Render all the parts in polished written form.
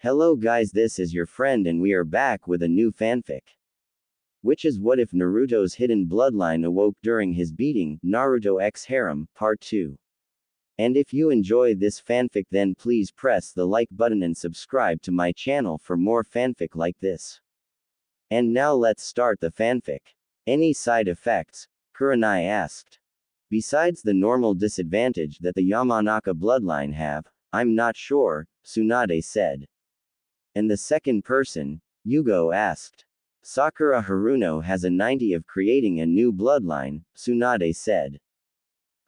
Hello guys, this is your friend and we are back with a new fanfic. Which is what if Naruto's hidden bloodline awoke during his beating, Naruto x Harem, Part 2. And if you enjoy this fanfic then please press the like button and subscribe to my channel for more fanfic like this. And now let's start the fanfic. Any side effects? Kurenai asked. Besides the normal disadvantage that the Yamanaka bloodline have, I'm not sure, Tsunade said. And the second person, Yugo asked. Sakura Haruno has a 90 of creating a new bloodline, Tsunade said.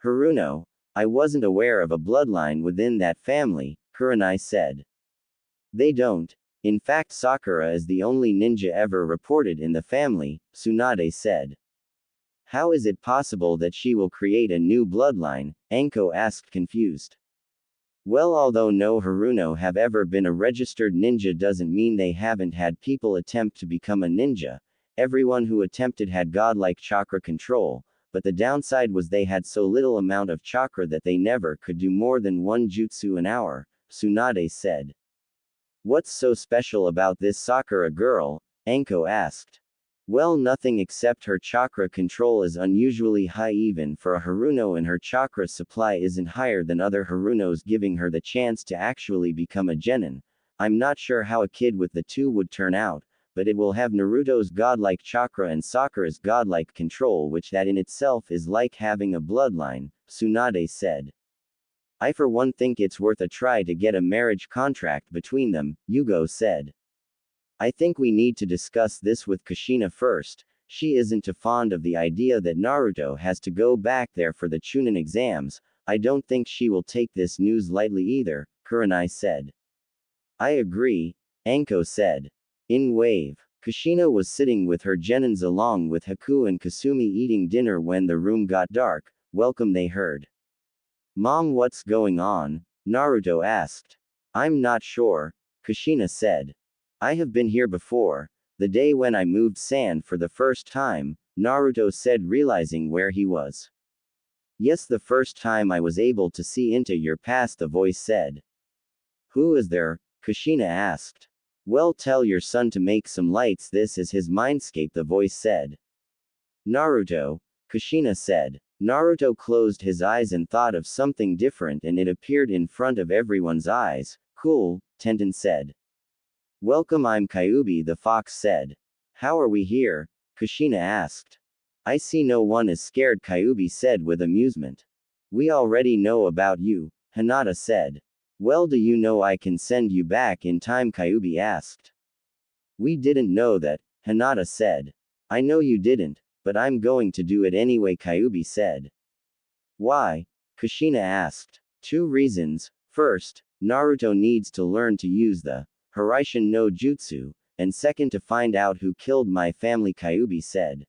Haruno, I wasn't aware of a bloodline within that family, Kurenai said. They don't. In fact Sakura is the only ninja ever reported in the family, Tsunade said. How is it possible that she will create a new bloodline? Anko asked confused. Well, although no Haruno have ever been a registered ninja doesn't mean they haven't had people attempt to become a ninja. Everyone who attempted had godlike chakra control, but the downside was they had so little amount of chakra that they never could do more than one jutsu an hour, Tsunade said. What's so special about this Sakura girl? Anko asked. Well, nothing except her chakra control is unusually high even for a Haruno, and her chakra supply isn't higher than other Harunos, giving her the chance to actually become a genin. I'm not sure how a kid with the two would turn out, but it will have Naruto's godlike chakra and Sakura's godlike control, which that in itself is like having a bloodline, Tsunade said. I for one think it's worth a try to get a marriage contract between them, Yugo said. I think we need to discuss this with Kushina first. She isn't too fond of the idea that Naruto has to go back there for the Chunin exams. I don't think she will take this news lightly either, Kurenai said. I agree, Anko said. In Wave, Kushina was sitting with her genins along with Haku and Kasumi eating dinner when the room got dark. Welcome, they heard. Mom, what's going on? Naruto asked. I'm not sure, Kushina said. I have been here before, the day when I moved sand for the first time, Naruto said, realizing where he was. Yes, the first time I was able to see into your past, the voice said. Who is there? Kushina asked. Well, tell your son to make some lights, this is his mindscape, the voice said. Naruto, Kushina said. Naruto closed his eyes and thought of something different and it appeared in front of everyone's eyes. Cool, Tenten said. Welcome, I'm Kyuubi, the fox said. How are we here? Kushina asked. I see no one is scared, Kyuubi said with amusement. We already know about you, Hinata said. Well, do you know I can send you back in time, Kyuubi asked. We didn't know that, Hinata said. I know you didn't, but I'm going to do it anyway, Kyuubi said. Why? Kushina asked. 2 reasons. First, Naruto needs to learn to use the Haraishin no Jutsu, and second to find out who killed my family, Kyuubi said.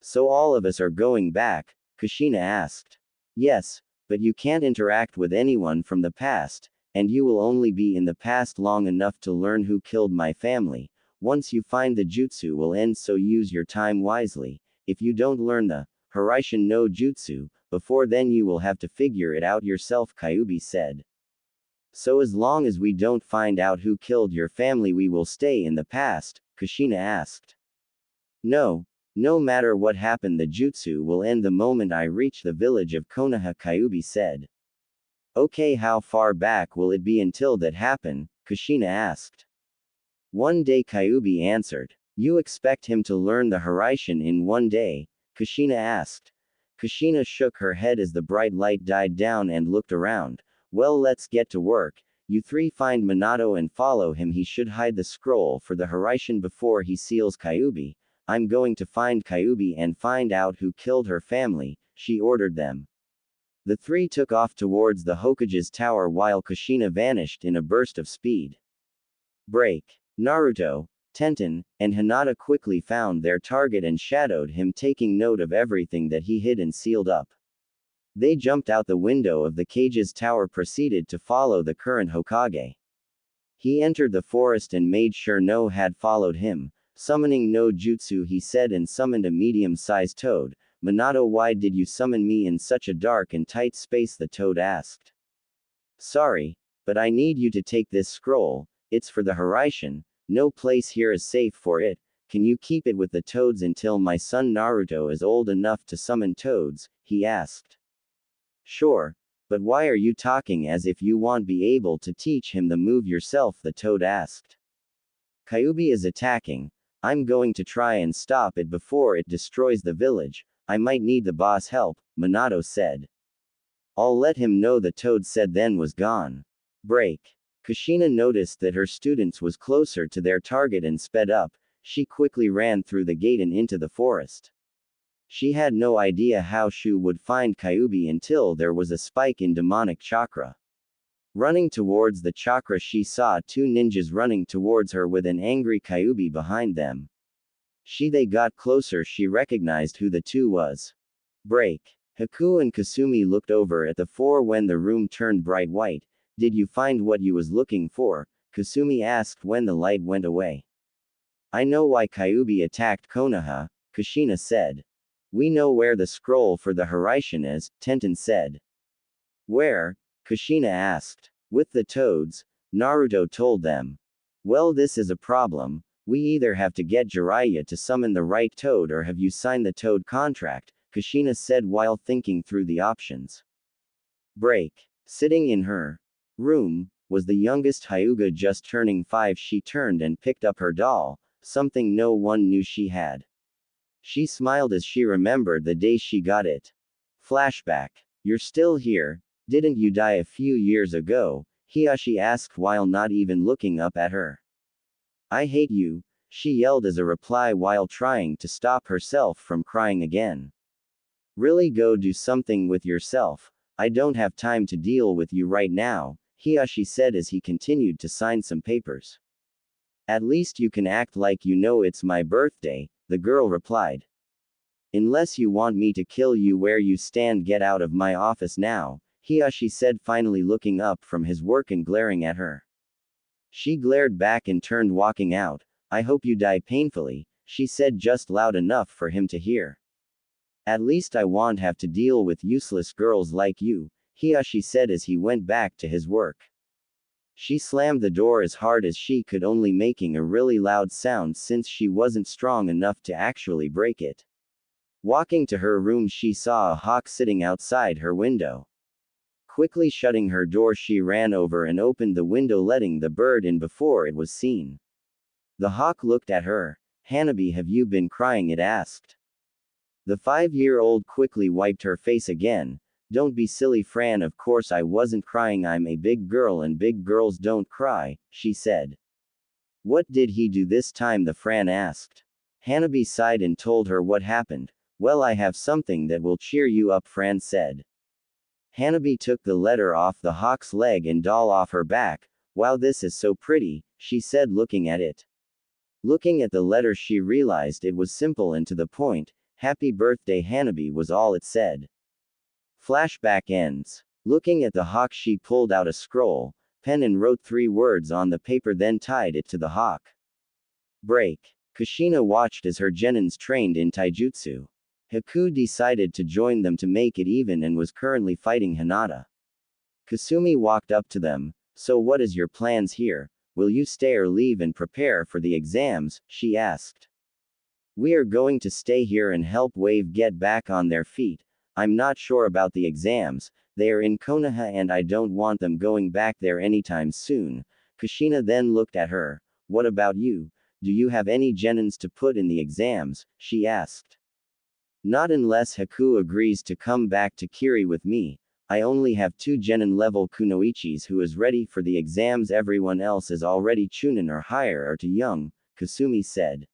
So all of us are going back? Kushina asked. Yes, but you can't interact with anyone from the past, and you will only be in the past long enough to learn who killed my family. Once you find the jutsu will end, so use your time wisely. If you don't learn the Haraishin no Jutsu before then you will have to figure it out yourself, Kyuubi said. So as long as we don't find out who killed your family we will stay in the past? Kushina asked. No matter what happened the jutsu will end the moment I reach the village of Konoha, Kyuubi said. Okay, how far back will it be until that happen? Kushina asked. 1 day, Kyuubi answered. You expect him to learn the Haraishin in 1 day? Kushina asked. Kushina shook her head as the bright light died down and looked around. Well, let's get to work. You 3 find Minato and follow him. He should hide the scroll for the Haraishin before he seals Kyuubi. I'm going to find Kyuubi and find out who killed her family, she ordered them. The 3 took off towards the Hokage's tower while Kushina vanished in a burst of speed. Break. Naruto, Tenten, and Hinata quickly found their target and shadowed him, taking note of everything that he hid and sealed up. They jumped out the window of the cage's tower, proceeded to follow the current Hokage. He entered the forest and made sure no had followed him. Summoning no jutsu, he said, and summoned a medium-sized toad. Minato, why did you summon me in such a dark and tight space? The toad asked. Sorry, but I need you to take this scroll. It's for the Hiraishin. No place here is safe for it. Can you keep it with the toads until my son Naruto is old enough to summon toads? He asked. Sure. But why are you talking as if you won't be able to teach him the move yourself? The toad asked. Kyuubi is attacking. I'm going to try and stop it before it destroys the village. I might need the boss' help, Minato said. I'll let him know, the toad said, then was gone. Break. Kushina noticed that her students was closer to their target and sped up. She quickly ran through the gate and into the forest. She had no idea how Shu would find Kyuubi until there was a spike in demonic chakra. Running towards the chakra, she saw two ninjas running towards her with an angry Kyuubi behind them. They got closer, she recognized who the two was. Break. Haku and Kasumi looked over at the four when the room turned bright white. Did you find what you was looking for? Kasumi asked when the light went away. I know why Kyuubi attacked Konoha, Kushina said. We know where the scroll for the Hiraishin is, Tenten said. Where? Kushina asked. With the toads, Naruto told them. Well, this is a problem. We either have to get Jiraiya to summon the right toad or have you signed the toad contract, Kushina said while thinking through the options. Break. Sitting in her room was the youngest Hyuga, just turning 5. She turned and picked up her doll, something no one knew she had. She smiled as she remembered the day she got it. Flashback. You're still here, didn't you die a few years ago? Hiyashi asked while not even looking up at her. I hate you, she yelled as a reply while trying to stop herself from crying again. Really, go do something with yourself. I don't have time to deal with you right now, Hiyashi said as he continued to sign some papers. At least you can act like you know it's my birthday, the girl replied. Unless you want me to kill you where you stand, get out of my office now, Hiyashi said, finally looking up from his work and glaring at her. She glared back and turned, walking out. I hope you die painfully, she said just loud enough for him to hear. At least I won't have to deal with useless girls like you, Hiyashi said as he went back to his work. She slammed the door as hard as she could, only making a really loud sound since she wasn't strong enough to actually break it. Walking to her room, she saw a hawk sitting outside her window. Quickly shutting her door, she ran over and opened the window, letting the bird in before it was seen. The hawk looked at her. Hanabi, have you been crying? It asked. The 5-year-old quickly wiped her face again. Don't be silly, Fran, of course I wasn't crying, I'm a big girl and big girls don't cry, she said. What did he do this time? the Fran asked. Hanabi sighed and told her what happened. Well, I have something that will cheer you up, Fran said. Hanabi took the letter off the hawk's leg and doll off her back. Wow, this is so pretty, she said, looking at it. Looking at the letter, she realized it was simple and to the point. Happy birthday, Hanabi was all it said. Flashback ends. Looking at the hawk, she pulled out a scroll, pen and wrote 3 words on the paper, then tied it to the hawk. Break. Kushina watched as her genins trained in taijutsu. Haku decided to join them to make it even and was currently fighting Hinata. Kasumi walked up to them. So what is your plans here? Will you stay or leave and prepare for the exams? She asked. We are going to stay here and help Wave get back on their feet. I'm not sure about the exams. They are in Konoha and I don't want them going back there anytime soon. Kushina then looked at her. What about you? Do you have any genins to put in the exams? She asked. Not unless Haku agrees to come back to Kiri with me. I only have 2 genin level kunoichis who is ready for the exams. Everyone else is already chunin or higher or too young, Kasumi said.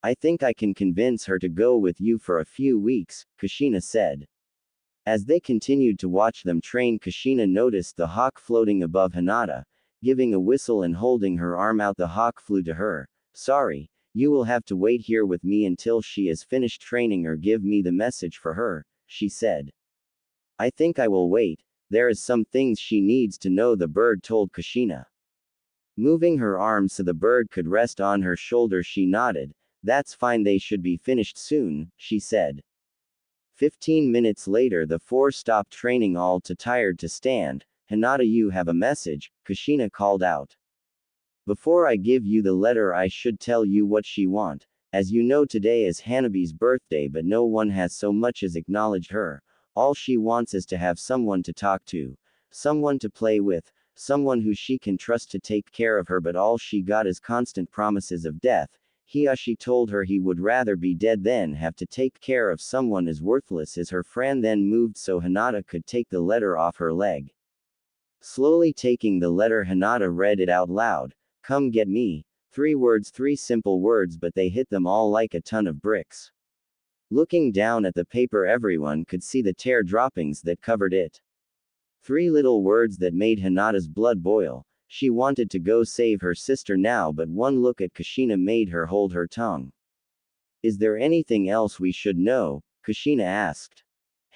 I think I can convince her to go with you for a few weeks, Kushina said. As they continued to watch them train, Kushina noticed the hawk floating above Hinata. Giving a whistle and holding her arm out, the hawk flew to her. Sorry, you will have to wait here with me until she is finished training or give me the message for her, she said. I think I will wait. There is some things she needs to know, the bird told Kushina. Moving her arms so the bird could rest on her shoulder, she nodded. That's fine, they should be finished soon, she said. 15 minutes later, the 4 stopped training, all too tired to stand. Hinata, you have a message, Kushina called out. Before I give you the letter, I should tell you what she want. As you know, today is Hanabi's birthday, but no one has so much as acknowledged her. All she wants is to have someone to talk to, someone to play with, someone who she can trust to take care of her, but all she got is constant promises of death. She told her he would rather be dead than have to take care of someone as worthless as her friend. Then moved so Hinata could take the letter off her leg. Slowly taking the letter, Hinata read it out loud. Come get me. 3 words, 3 simple words, but they hit them all like a ton of bricks. Looking down at the paper, everyone could see the tear droppings that covered it. 3 little words that made Hinata's blood boil. She wanted to go save her sister now, but one look at Kushina made her hold her tongue. Is there anything else we should know? Kushina asked.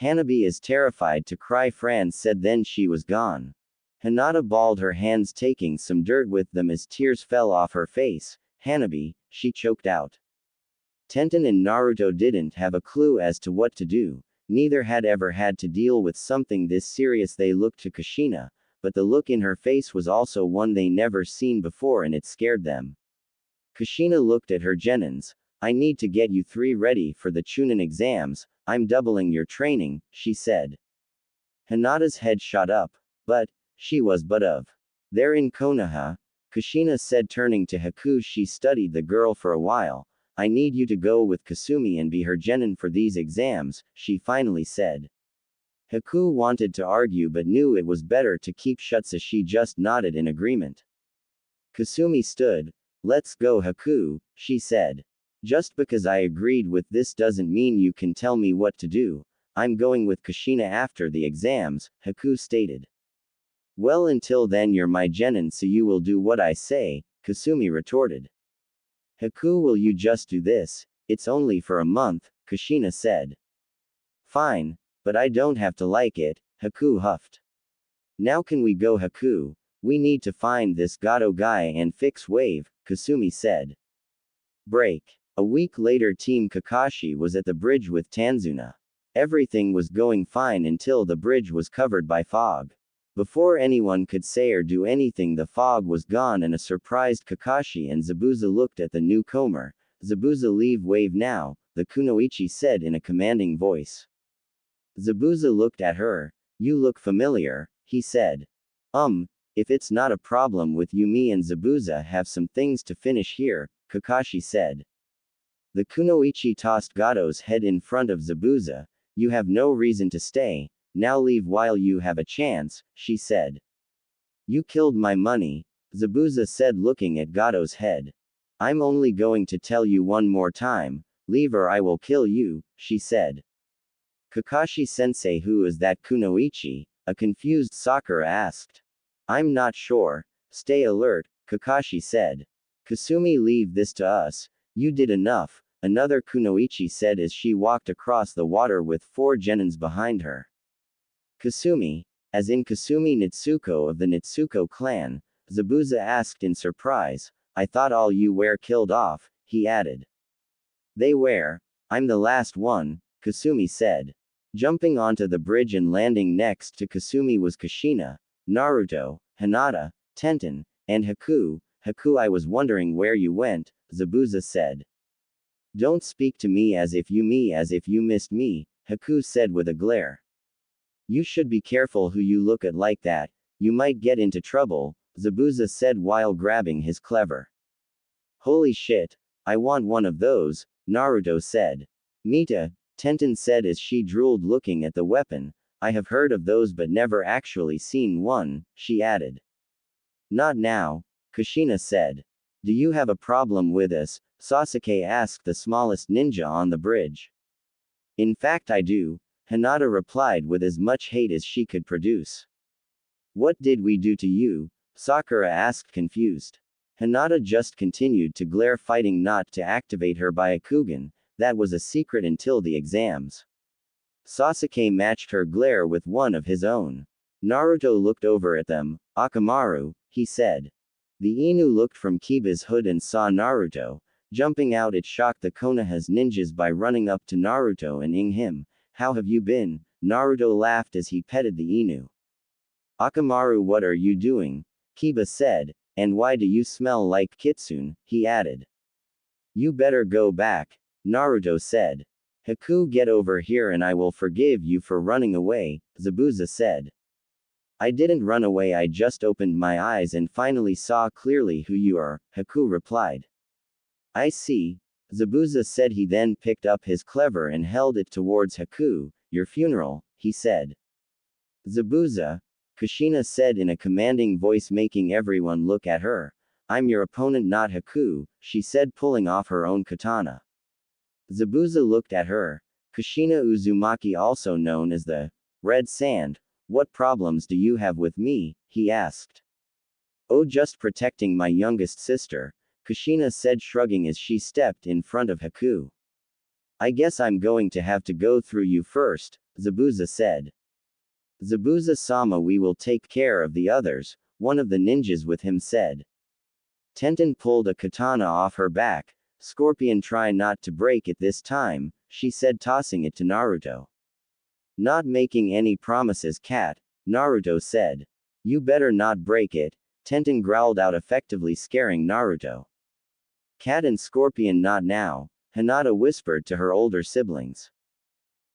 Hanabi is terrified to cry, Fran said, then she was gone. Hinata balled her hands, taking some dirt with them as tears fell off her face. Hanabi, she choked out. Tenten and Naruto didn't have a clue as to what to do. Neither had ever had to deal with something this serious. They looked to Kushina, but the look in her face was also one they never seen before, and it scared them. Kushina looked at her genins. I need to get you 3 ready for the Chunin exams. I'm doubling your training, she said. Hinata's head shot up. But she was but of there in Konoha, Kushina said, turning to Haku. She studied the girl for a while. I need you to go with Kasumi and be her genin for these exams, she finally said. Haku wanted to argue but knew it was better to keep shut, so she just nodded in agreement. Kasumi stood. Let's go, Haku, she said. Just because I agreed with this doesn't mean you can tell me what to do. I'm going with Kushina after the exams, Haku stated. Well, until then you're my genin, so you will do what I say, Kasumi retorted. Haku, will you just do this? It's only for a month, Kushina said. Fine, but I don't have to like it, Haku huffed. Now can we go, Haku? We need to find this Gato guy and fix Wave, Kasumi said. Break. A week later, Team Kakashi was at the bridge with Tanzuna. Everything was going fine until the bridge was covered by fog. Before anyone could say or do anything, the fog was gone and a surprised Kakashi and Zabuza looked at the newcomer. Zabuza, leave Wave now, the Kunoichi said in a commanding voice. Zabuza looked at her. You look familiar, he said. If it's not a problem with you, me and Zabuza have some things to finish here, Kakashi said. The Kunoichi tossed Gato's head in front of Zabuza. You have no reason to stay. Now leave while you have a chance, she said. You killed my money, Zabuza said, looking at Gato's head. I'm only going to tell you one more time. Leave or I will kill you, she said. Kakashi-sensei, who is that Kunoichi? A confused Sakura asked. I'm not sure. Stay alert, Kakashi said. Kasumi, leave this to us. You did enough, another Kunoichi said as she walked across the water with 4 genins behind her. Kasumi, as in Kasumi Nitsuko of the Nitsuko clan, Zabuza asked in surprise. I thought all you were killed off, he added. They were. I'm the last one, Kasumi said. Jumping onto the bridge and landing next to Kasumi was Kushina, Naruto, Hinata, Tenten, and Haku. Haku, I was wondering where you went, Zabuza said. Don't speak to me as if you missed me, Haku said with a glare. You should be careful who you look at like that, you might get into trouble, Zabuza said while grabbing his cleaver. Holy shit, I want one of those, Naruto said. Mita, Tenten said as she drooled looking at the weapon. I have heard of those but never actually seen one, she added. Not now, Kushina said. Do you have a problem with us? Sasuke asked the smallest ninja on the bridge. In fact I do, Hinata replied with as much hate as she could produce. What did we do to you? Sakura asked confused. Hinata just continued to glare, fighting not to activate her Byakugan. That was a secret until the exams. Sasuke matched her glare with one of his own. Naruto looked over at them. Akamaru, he said. The Inu looked from Kiba's hood and saw Naruto. Jumping out, it shocked the Konoha's ninjas by running up to Naruto and ing him. How have you been? Naruto laughed as he petted the Inu. Akamaru, what are you doing? Kiba said. And why do you smell like kitsune? He added. You better go back, Naruto said. Haku, get over here and I will forgive you for running away, Zabuza said. I didn't run away, I just opened my eyes and finally saw clearly who you are, Haku replied. I see, Zabuza said. He then picked up his cleaver and held it towards Haku. Your funeral, he said. Zabuza, Kushina said in a commanding voice, making everyone look at her. I'm your opponent, not Haku, she said, pulling off her own katana. Zabuza looked at her. Kushina Uzumaki, also known as the Red Sand, what problems do you have with me? He asked. Oh, just protecting my youngest sister, Kushina said, shrugging as she stepped in front of Haku. I guess I'm going to have to go through you first, Zabuza said. Zabuza-sama, we will take care of the others, one of the ninjas with him said. Tenten pulled a katana off her back. Scorpion, try not to break it this time, she said, tossing it to Naruto. Not making any promises, cat, Naruto said. You better not break it, Tenten growled out, effectively scaring Naruto. Cat and Scorpion, not now, Hinata whispered to her older siblings.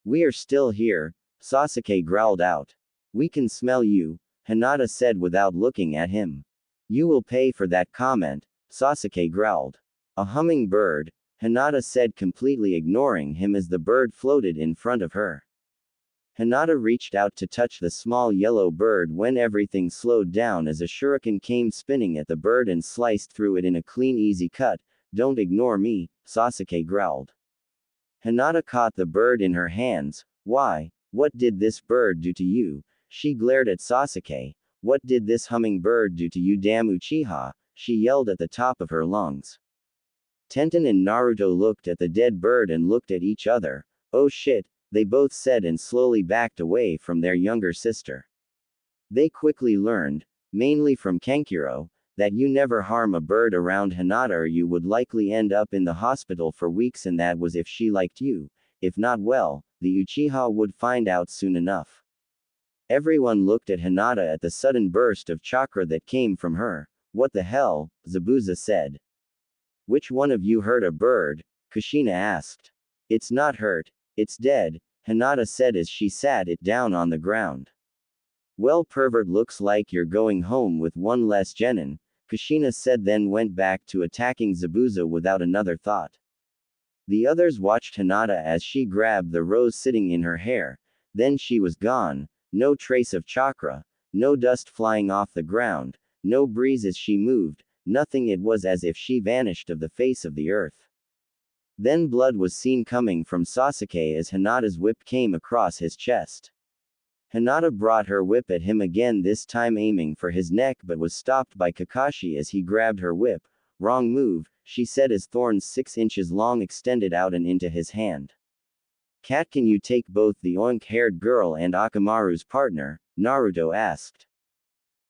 We are still here, Sasuke growled out. We can smell you, Hinata said without looking at him. You will pay for that comment, Sasuke growled. A hummingbird, Hinata said, completely ignoring him as the bird floated in front of her. Hinata reached out to touch the small yellow bird when everything slowed down as a shuriken came spinning at the bird and sliced through it in a clean, easy cut. Don't ignore me, Sasuke growled. Hinata caught the bird in her hands. Why? What did this bird do to you? She glared at Sasuke. What did this hummingbird do to you, damn Uchiha? She yelled at the top of her lungs. Tenten and Naruto looked at the dead bird and looked at each other. Oh shit, they both said, and slowly backed away from their younger sister. They quickly learned, mainly from Kankuro, that you never harm a bird around Hinata or you would likely end up in the hospital for weeks, and that was if she liked you. If not, well, the Uchiha would find out soon enough. Everyone looked at Hinata at the sudden burst of chakra that came from her. What the hell? Zabuza said. Which one of you hurt a bird? Kushina asked. It's not hurt, it's dead, Hinata said as she sat it down on the ground. Well, pervert, looks like you're going home with one less genin, Kushina said, then went back to attacking Zabuza without another thought. The others watched Hinata as she grabbed the rose sitting in her hair, then she was gone, no trace of chakra, no dust flying off the ground, no breeze as she moved, nothing. It was as if she vanished of the face of the earth. Then blood was seen coming from Sasuke as Hinata's whip came across his chest. Hinata brought her whip at him again, this time aiming for his neck, but was stopped by Kakashi as he grabbed her whip. Wrong move, she said as thorns 6 inches long extended out and into his hand. Cat, can you take both the oink-haired girl and Akamaru's partner? Naruto asked.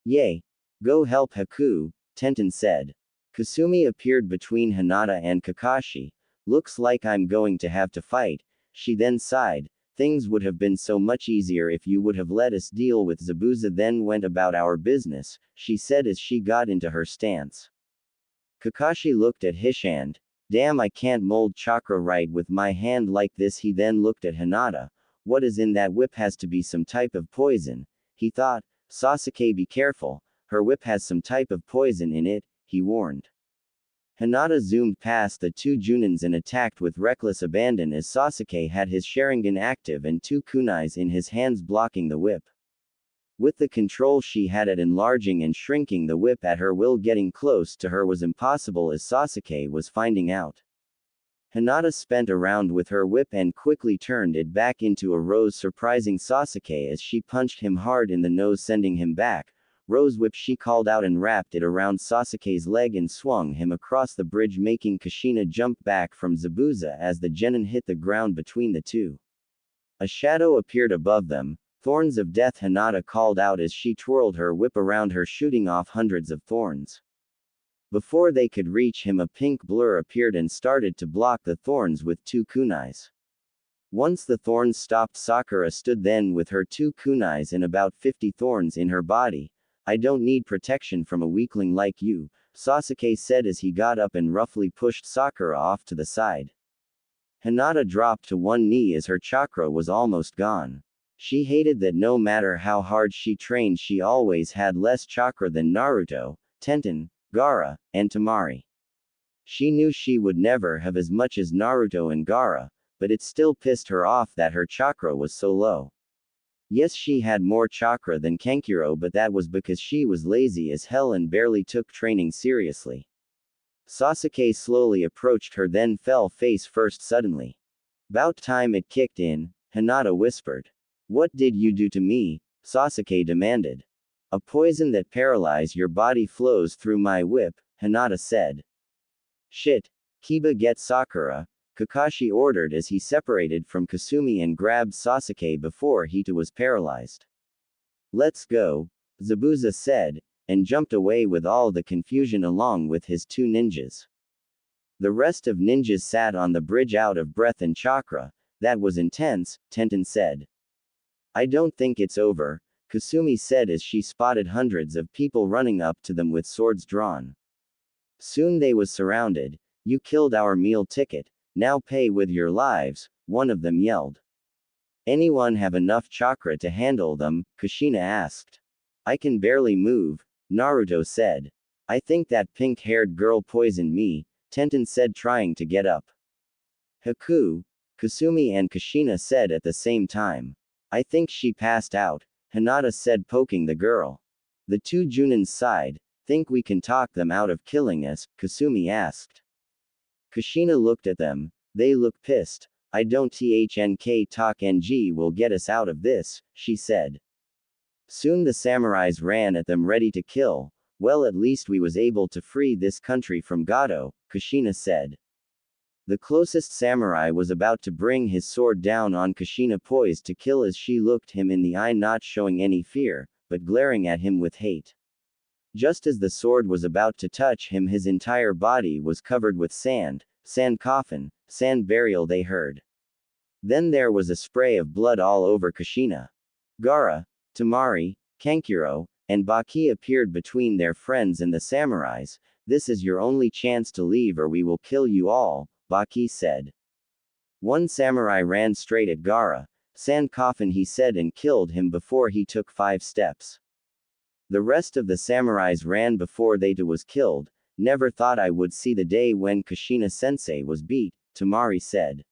Yay. Go help Haku, Tenten said. Kasumi appeared between Hinata and Kakashi. Looks like I'm going to have to fight, she then sighed. Things would have been so much easier if you would have let us deal with Zabuza, then went about our business, she said as she got into her stance. Kakashi looked at his hand. Damn, I can't mold chakra right with my hand like this. He then looked at Hinata. What is in that whip has to be some type of poison, he thought. Sasuke, be careful, her whip has some type of poison in it, he warned. Hinata zoomed past the 2 Junins and attacked with reckless abandon as Sasuke had his Sharingan active and 2 kunais in his hands blocking the whip. With the control she had at enlarging and shrinking the whip at her will, getting close to her was impossible as Sasuke was finding out. Hinata spent a round with her whip and quickly turned it back into a rose, surprising Sasuke as she punched him hard in the nose, sending him back. Rose whip, she called out and wrapped it around Sasuke's leg and swung him across the bridge, making Kushina jump back from Zabuza as the genin hit the ground between the two. A shadow appeared above them. Thorns of death, Hinata called out as she twirled her whip around her, shooting off hundreds of thorns. Before they could reach him, a pink blur appeared and started to block the thorns with 2 kunais. Once the thorns stopped, Sakura stood then with her 2 kunais and about 50 thorns in her body. I don't need protection from a weakling like you, Sasuke said as he got up and roughly pushed Sakura off to the side. Hinata dropped to one knee as her chakra was almost gone. She hated that no matter how hard she trained, she always had less chakra than Naruto, Tenten, Gaara, and Temari. She knew she would never have as much as Naruto and Gaara, but it still pissed her off that her chakra was so low. Yes, she had more chakra than Kankuro, but that was because she was lazy as hell and barely took training seriously. Sasuke slowly approached her, then fell face first suddenly. "About time it kicked in," Hinata whispered. "What did you do to me?" Sasuke demanded. "A poison that paralyzes your body flows through my whip," Hinata said. "Shit. Kiba, get Sakura," Kakashi ordered as he separated from Kasumi and grabbed Sasuke before he too was paralyzed. "Let's go," Zabuza said, and jumped away with all the confusion along with his two ninjas. The rest of ninjas sat on the bridge out of breath and chakra. "That was intense," Tenten said. "I don't think it's over," Kasumi said as she spotted hundreds of people running up to them with swords drawn. Soon they was surrounded. "You killed our meal ticket, now pay with your lives," one of them yelled. "Anyone have enough chakra to handle them?" Kushina asked. "I can barely move," Naruto said. "I think that pink-haired girl poisoned me," Tenten said, trying to get up. "Haku," Kasumi and Kushina said at the same time. "I think she passed out," Hinata said, poking the girl. The two Junins sighed. "Think we can talk them out of killing us?" Kasumi asked. Kushina looked at them. "They look pissed. I don't think talk NG will get us out of this," she said. Soon the samurais ran at them ready to kill. "Well, at least we was able to free this country from Gato," Kushina said. The closest samurai was about to bring his sword down on Kushina, poised to kill as she looked him in the eye, not showing any fear, but glaring at him with hate. Just as the sword was about to touch him, his entire body was covered with sand coffin, sand burial, they heard. Then there was a spray of blood all over Kushina. Gaara, Temari, Kankuro, and Baki appeared between their friends and the samurais. "This is your only chance to leave or we will kill you all," Baki said. One samurai ran straight at Gaara. "Sand coffin," he said, and killed him before he took 5 steps. The rest of the samurais ran before they too was killed. "Never thought I would see the day when Kushina-sensei was beat," Temari said.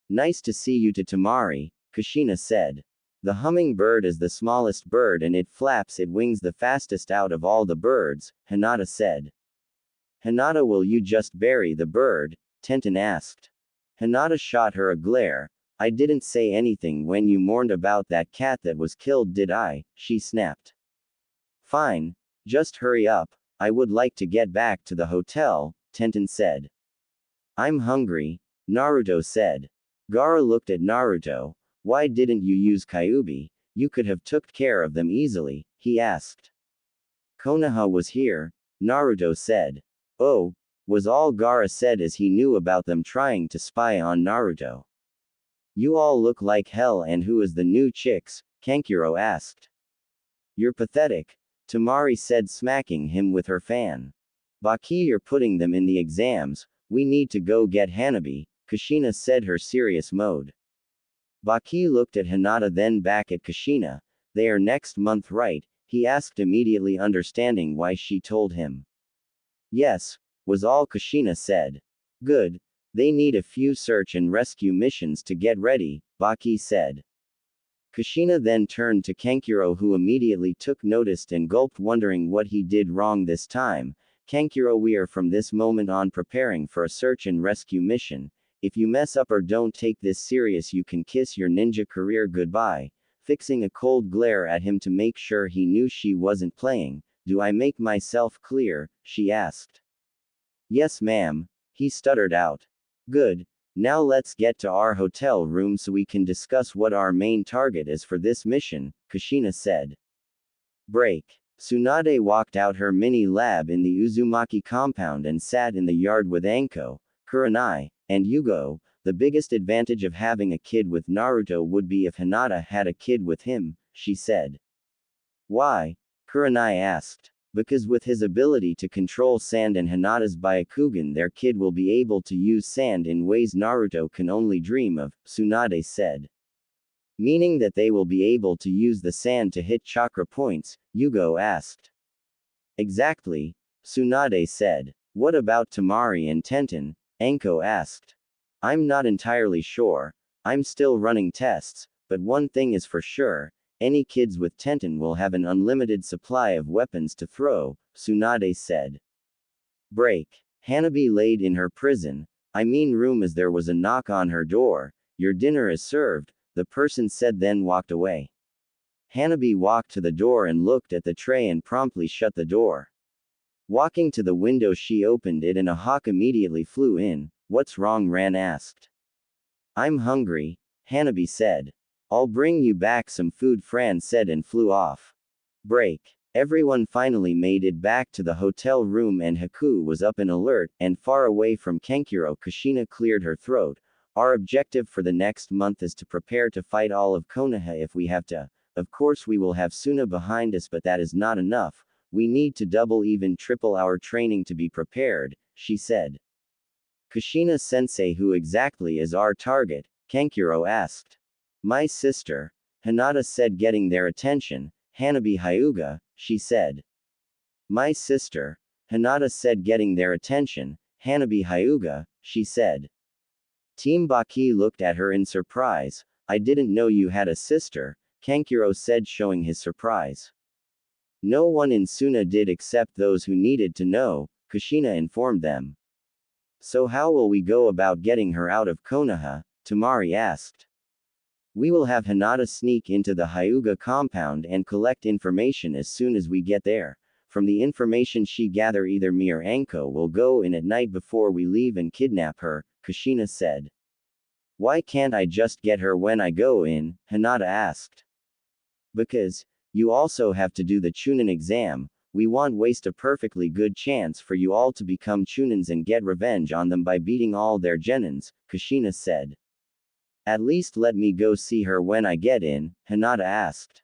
"Nice to see you to Temari," Kushina said. "The hummingbird is the smallest bird and it flaps its wings the fastest out of all the birds," Hinata said. "Hinata, will you just bury the bird?" Tenten asked. Hinata shot her a glare. "I didn't say anything when you mourned about that cat that was killed, did I?" she snapped. "Fine. Just hurry up. I would like to get back to the hotel," Tenten said. "I'm hungry," Naruto said. Gaara looked at Naruto. "Why didn't you use Kyuubi? You could have took care of them easily," he asked. "Konoha was here," Naruto said. "Oh," was all Gaara said as he knew about them trying to spy on Naruto. "You all look like hell, and who is the new chicks?" Kankuro asked. "You're pathetic," Temari said, smacking him with her fan. "Baki, you're putting them in the exams. We need to go get Hanabi," Kushina said, her serious mode. Baki looked at Hinata, then back at Kushina. "They are next month, right?" he asked, immediately understanding why she told him. "Yes," was all Kushina said. "Good. They need a few search and rescue missions to get ready," Baki said. Kushina then turned to Kankuro, who immediately took notice and gulped, wondering what he did wrong this time. "Kankuro, we are from this moment on preparing for a search and rescue mission. If you mess up or don't take this serious, you can kiss your ninja career goodbye." Fixing a cold glare at him to make sure he knew she wasn't playing. "Do I make myself clear?" she asked. "Yes, ma'am," he stuttered out. "Good. Now let's get to our hotel room so we can discuss what our main target is for this mission," Kushina said. Break. Tsunade walked out her mini lab in the Uzumaki compound and sat in the yard with Anko, Kurenai, and Yugo. "The biggest advantage of having a kid with Naruto would be if Hinata had a kid with him," she said. "Why?" Kurenai asked. Because with his ability to control sand and Hinata's Byakugan, their kid will be able to use sand in ways Naruto can only dream of, Tsunade said. Meaning that they will be able to use the sand to hit chakra points, Yugo asked. Exactly, Tsunade said. What about Tamari and Tenten? Anko asked. I'm not entirely sure. I'm still running tests, but one thing is for sure. Any kids with Tenten will have an unlimited supply of weapons to throw, Tsunade said. Break. Hanabi laid in her prison, room as there was a knock on her door. Your dinner is served, the person said, then walked away. Hanabi walked to the door and looked at the tray and promptly shut the door. Walking to the window, she opened it and a hawk immediately flew in. What's wrong? Ran asked. I'm hungry, Hanabi said. I'll bring you back some food, Fran said and flew off. Break. Everyone finally made it back to the hotel room and Haku was up and alert, and far away from Kenkiro. Kushina cleared her throat. Our objective for the next month is to prepare to fight all of Konoha if we have to. Of course we will have Suna behind us, but that is not enough. We need to double, even triple our training to be prepared, she said. Kushina sensei, who exactly is our target? Kenkiro asked. My sister, Hinata said, getting their attention. Hanabi Hyuga, she said. My sister, Hinata said, getting their attention. Hanabi Hyuga, she said. Team Baki looked at her in surprise. I didn't know you had a sister, Kenkiro said, showing his surprise. No one in Suna did except those who needed to know, Kushina informed them. So how will we go about getting her out of Konoha? Tamari asked. We will have Hinata sneak into the Hyuga compound and collect information as soon as we get there. From the information she gather, either me or Anko will go in at night before we leave and kidnap her, Kushina said. Why can't I just get her when I go in? Hinata asked. Because you also have to do the Chunin exam. We won't waste a perfectly good chance for you all to become Chunins and get revenge on them by beating all their genins, Kushina said. At least let me go see her when I get in, Hinata asked.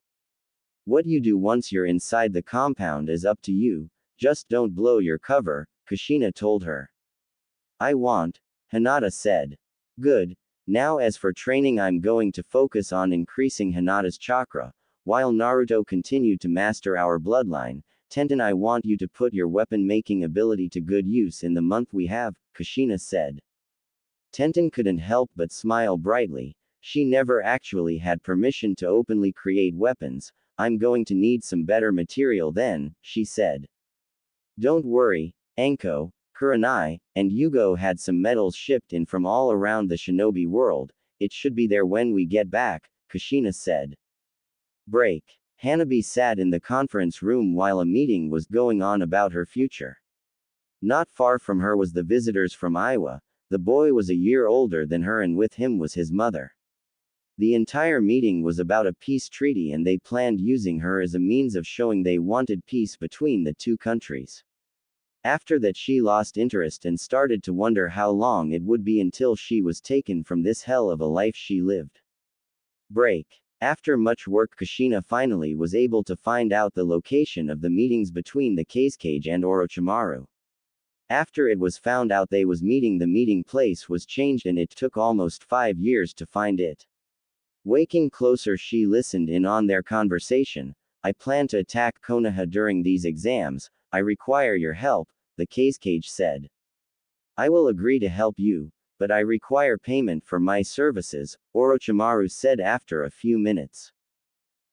What you do once you're inside the compound is up to you, just don't blow your cover, Kushina told her. I won't, Hinata said. Good. Now as for training, I'm going to focus on increasing Hinata's chakra. While Naruto continued to master our bloodline, Tenten, I want you to put your weapon-making ability to good use in the month we have, Kushina said. Tenten couldn't help but smile brightly. She never actually had permission to openly create weapons. I'm going to need some better material then, she said. Don't worry, Anko, Kurenai, and Yugo had some metals shipped in from all around the shinobi world. It should be there when we get back, Kushina said. Break. Hanabi sat in the conference room while a meeting was going on about her future. Not far from her was the visitors from Iowa. The boy was a year older than her and with him was his mother. The entire meeting was about a peace treaty and they planned using her as a means of showing they wanted peace between the two countries. After that she lost interest and started to wonder how long it would be until she was taken from this hell of a life she lived. Break. After much work, Kushina finally was able to find out the location of the meetings between the Kazekage and Orochimaru. After it was found out they was meeting, the meeting place was changed and it took almost 5 years to find it. Waking closer, she listened in on their conversation. I plan to attack Konoha during these exams. I require your help, the Kazekage said. I will agree to help you, but I require payment for my services, Orochimaru said after a few minutes.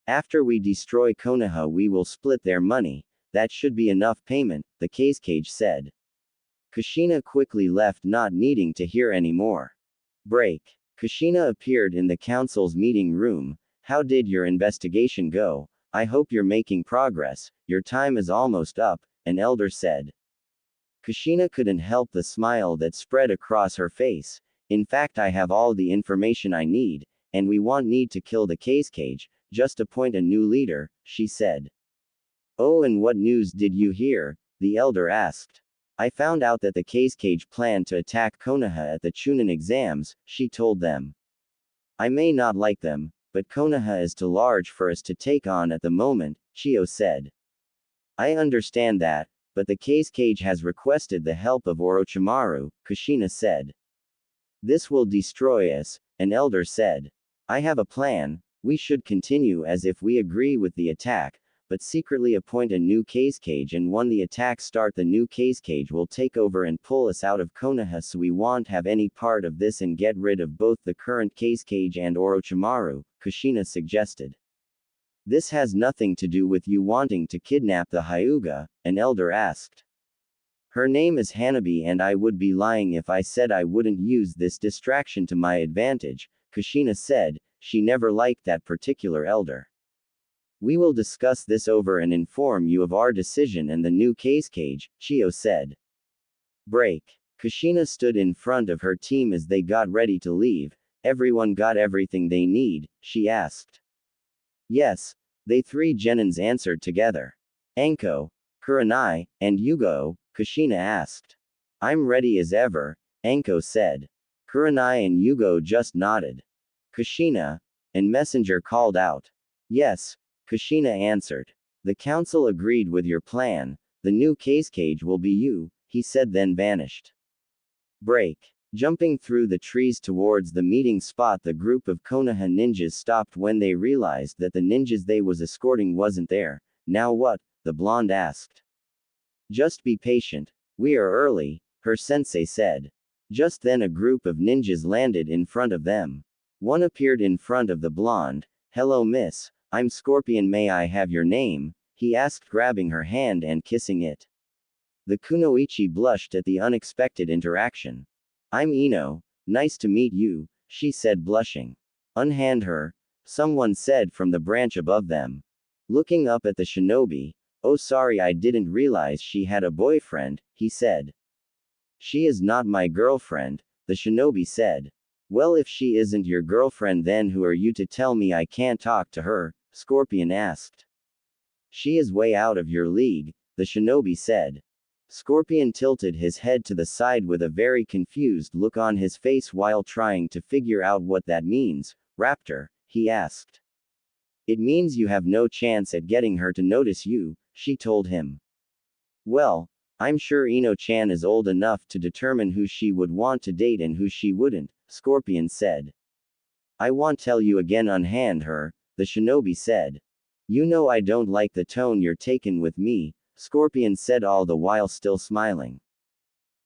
After we destroy Konoha we will split their money. That should be enough payment, the Kazekage said. Kushina quickly left, not needing to hear any more. Break. Kushina appeared in the council's meeting room. How did your investigation go? I hope you're making progress. Your time is almost up, an elder said. Kushina couldn't help the smile that spread across her face. In fact, I have all the information I need, and we won't need to kill the Kazekage, just appoint a new leader, she said. Oh, and what news did you hear? The elder asked. I found out that the Kazekage planned to attack Konoha at the Chunin exams, she told them. I may not like them, but Konoha is too large for us to take on at the moment, Chio said. I understand that, but the case cage has requested the help of Orochimaru, Kushina said. This will destroy us, an elder said. I have a plan. We should continue as if we agree with the attack, but secretly appoint a new case cage, and when the attack start, the new case cage will take over and pull us out of Konoha, so we won't have any part of this and get rid of both the current case cage and Orochimaru, Kushina suggested. This has nothing to do with you wanting to kidnap the Hyuga, an elder asked. Her name is Hanabi, and I would be lying if I said I wouldn't use this distraction to my advantage, Kushina said. She never liked that particular elder. We will discuss this over and inform you of our decision and the new case cage, Chio said. Break. Kushina stood in front of her team as they got ready to leave. Everyone got everything they need, she asked. Yes, they three genins answered together. Anko, Kurenai, and Yugo, Kushina asked. I'm ready as ever, Anko said. Kurenai and Yugo just nodded. Kushina, and Messenger called out. Yes, Kushina answered. The council agreed with your plan. The new case cage will be you, he said, then vanished. Break. Jumping through the trees towards the meeting spot, the group of Konoha ninjas stopped when they realized that the ninjas they was escorting wasn't there. Now what? The blonde asked. Just be patient. We are early, her sensei said. Just then a group of ninjas landed in front of them. One appeared in front of the blonde. Hello miss, I'm Scorpion, may I have your name? He asked, grabbing her hand and kissing it. The kunoichi blushed at the unexpected interaction. I'm Ino, nice to meet you, she said, blushing. Unhand her, someone said from the branch above them. Looking up at the shinobi, oh sorry, I didn't realize she had a boyfriend, he said. She is not my girlfriend, the shinobi said. Well, if she isn't your girlfriend, then who are you to tell me I can't talk to her? Scorpion asked. She is way out of your league, the shinobi said. Scorpion tilted his head to the side with a very confused look on his face while trying to figure out what that means. Raptor, he asked. It means you have no chance at getting her to notice you, she told him. Well, I'm sure Ino-chan is old enough to determine who she would want to date and who she wouldn't, Scorpion said. I won't tell you again, unhand her, the shinobi said. You know I don't like the tone you're taking with me, Scorpion said, all the while still smiling.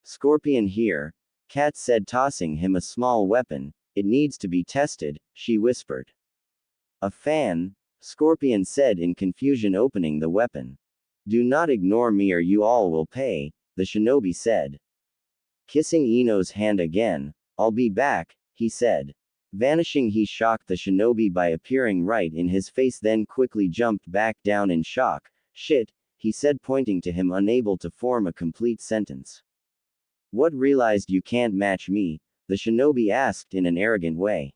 Scorpion here, Cat said, tossing him a small weapon. It needs to be tested, she whispered. A fan, Scorpion said in confusion, opening the weapon. Do not ignore me or you all will pay, the shinobi said. Kissing Ino's hand again, I'll be back, he said. Vanishing, he shocked the shinobi by appearing right in his face, then quickly jumped back down in shock. Shit, he said, pointing to him, unable to form a complete sentence. What, realized you can't match me? The shinobi asked in an arrogant way.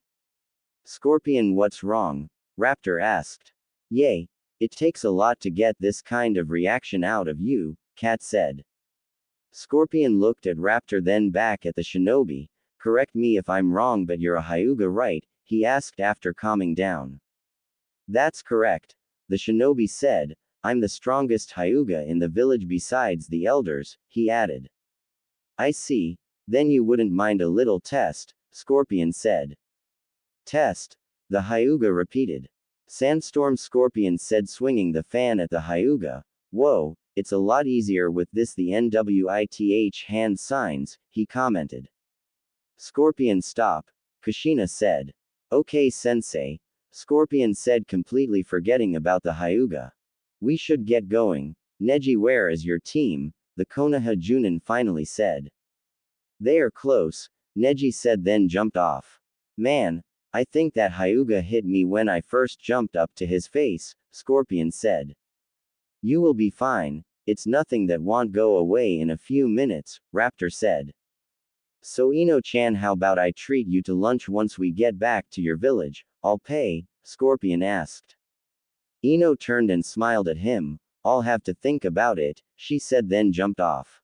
Scorpion, what's wrong? Raptor asked. Yay, it takes a lot to get this kind of reaction out of you, Cat said. Scorpion looked at Raptor, then back at the shinobi. Correct me if I'm wrong, but you're a Hyuga, right? He asked after calming down. That's correct, the shinobi said. I'm the strongest Hyuga in the village besides the elders, he added. I see, then you wouldn't mind a little test, Scorpion said. Test? The Hyuga repeated. Sandstorm, Scorpion said, swinging the fan at the Hyuga. Whoa, it's a lot easier with this, the NWITH hand signs, he commented. Scorpion, stop, Kushina said. Okay sensei, Scorpion said, completely forgetting about the Hyuga. We should get going. Neji, where is your team? The Konoha Junin finally said. They are close, Neji said, then jumped off. Man, I think that Hyuga hit me when I first jumped up to his face, Scorpion said. You will be fine, it's nothing that won't go away in a few minutes, Raptor said. So Ino-chan, how about I treat you to lunch once we get back to your village? I'll pay, Scorpion asked. Ino turned and smiled at him. I'll have to think about it, she said, then jumped off.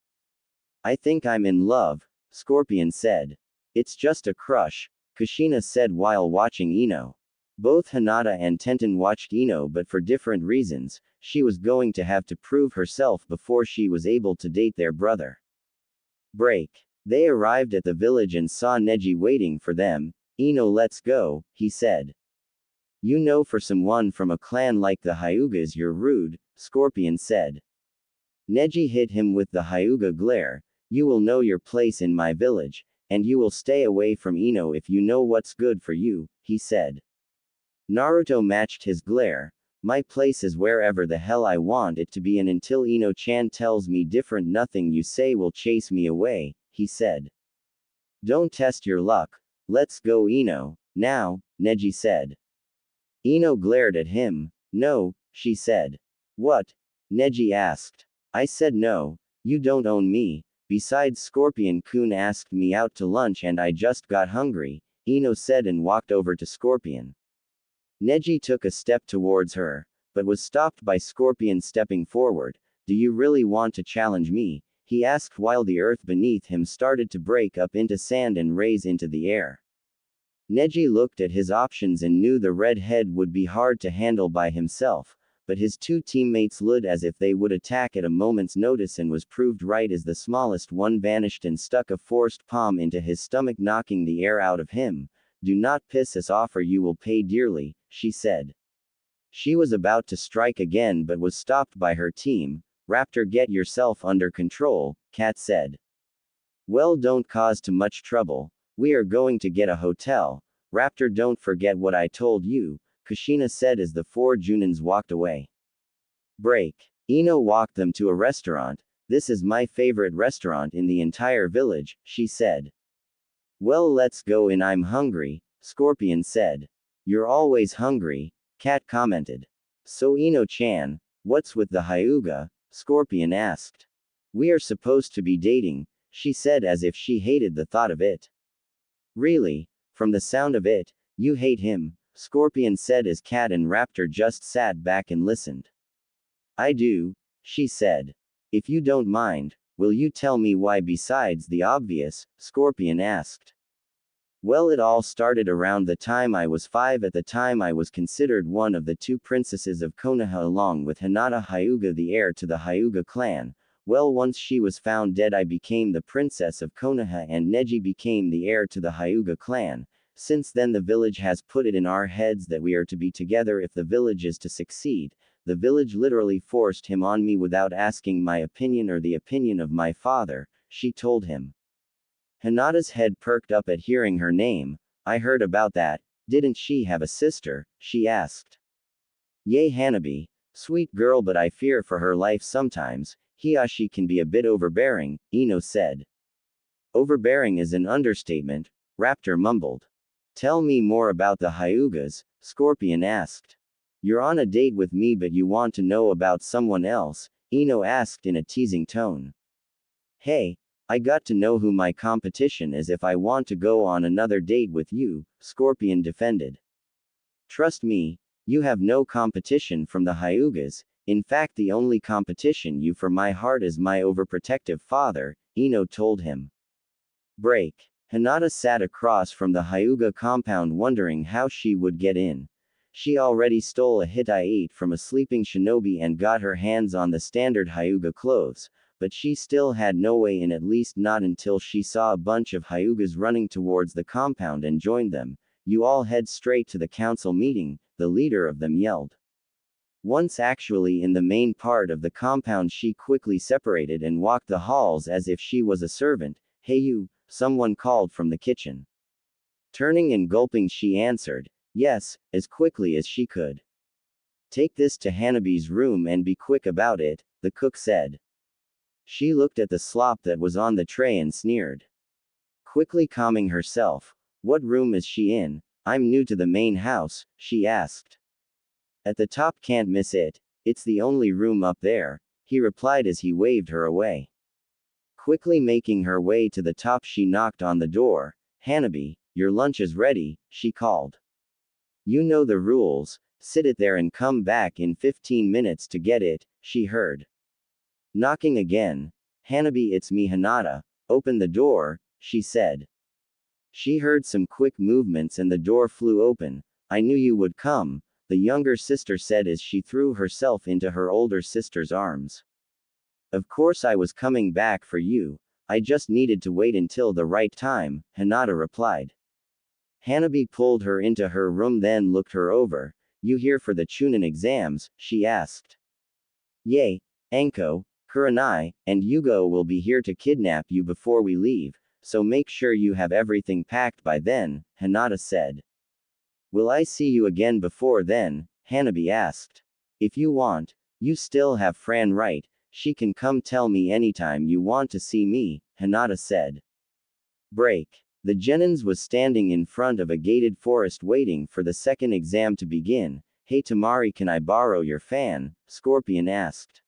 I think I'm in love, Scorpion said. It's just a crush, Kushina said while watching Ino. Both Hinata and Tenten watched Ino, but for different reasons. She was going to have to prove herself before she was able to date their brother. Break. They arrived at the village and saw Neji waiting for them. Ino, let's go, he said. You know, for someone from a clan like the Hyugas you're rude, Scorpion said. Neji hit him with the Hyuga glare. You will know your place in my village, and you will stay away from Ino if you know what's good for you, he said. Naruto matched his glare. My place is wherever the hell I want it to be, and until Ino-chan tells me different, nothing you say will chase me away, he said. Don't test your luck. Let's go, Ino. Now, Neji said. Ino glared at him. No, she said. What? Neji asked. I said no, you don't own me. Besides, Scorpion-kun asked me out to lunch and I just got hungry, Ino said and walked over to Scorpion. Neji took a step towards her, but was stopped by Scorpion stepping forward. Do you really want to challenge me? He asked while the earth beneath him started to break up into sand and raise into the air. Neji looked at his options and knew the redhead would be hard to handle by himself, but his two teammates looked as if they would attack at a moment's notice and was proved right as the smallest one vanished and stuck a forced palm into his stomach, knocking the air out of him. Do not piss us off or you will pay dearly, she said. She was about to strike again but was stopped by her team. Raptor, get yourself under control, Cat said. Well, don't cause too much trouble. We are going to get a hotel. Raptor, don't forget what I told you, Kushina said as the four Junins walked away. Break. Ino walked them to a restaurant. This is my favorite restaurant in the entire village, she said. Well, let's go in, I'm hungry, Scorpion said. You're always hungry, Cat commented. So Ino-chan, what's with the Hyuga? Scorpion asked. We are supposed to be dating, she said as if she hated the thought of it. Really? From the sound of it, you hate him, Scorpion said as Cat and Raptor just sat back and listened. I do, she said. If you don't mind, will you tell me why besides the obvious? Scorpion asked. Well, it all started around the time I was 5. At the time I was considered one of the two princesses of Konoha along with Hinata Hyuga, the heir to the Hyuga clan. Well, once she was found dead I became the princess of Konoha and Neji became the heir to the Hyuga clan. Since then the village has put it in our heads that we are to be together if the village is to succeed. The village literally forced him on me without asking my opinion or the opinion of my father, she told him. Hinata's head perked up at hearing her name. I heard about that. Didn't she have a sister? She asked. Yay, Hanabi. Sweet girl, but I fear for her life sometimes. Hiyashi can be a bit overbearing, Ino said. Overbearing is an understatement, Raptor mumbled. Tell me more about the Hyugas, Scorpion asked. You're on a date with me but you want to know about someone else, Ino asked in a teasing tone. Hey, I got to know who my competition is if I want to go on another date with you, Scorpion defended. Trust me, you have no competition from the Hyugas. In fact, the only competition you for my heart is my overprotective father, Ino told him. Break. Hinata sat across from the Hyuga compound wondering how she would get in. She already stole a Hittite from a sleeping shinobi and got her hands on the standard Hyuga clothes, but she still had no way in, at least not until she saw a bunch of Hyugas running towards the compound and joined them. You all head straight to the council meeting, the leader of them yelled. Once actually in the main part of the compound, she quickly separated and walked the halls as if she was a servant. Hey you, someone called from the kitchen. Turning and gulping, she answered, yes, as quickly as she could. Take this to Hanabi's room and be quick about it, the cook said. She looked at the slop that was on the tray and sneered. Quickly calming herself, what room is she in? I'm new to the main house, she asked. At the top, can't miss it, it's the only room up there, he replied as he waved her away. Quickly making her way to the top, she knocked on the door. Hanabi, your lunch is ready, she called. You know the rules, sit it there and come back in 15 minutes to get it, she heard. Knocking again. Hanabi, it's me, Hinata, open the door, she said. She heard some quick movements and the door flew open. I knew you would come, the younger sister said as she threw herself into her older sister's arms. Of course I was coming back for you, I just needed to wait until the right time, Hinata replied. Hanabi pulled her into her room then looked her over. You here for the Chunin exams? She asked. Yay, Anko, Kurenai, and Yugo will be here to kidnap you before we leave, so make sure you have everything packed by then, Hinata said. Will I see you again before then? Hanabi asked. If you want, you still have Fran right, she can come tell me anytime you want to see me, Hinata said. Break. The Genins was standing in front of a gated forest waiting for the second exam to begin. Hey Tamari, can I borrow your fan? Scorpion asked.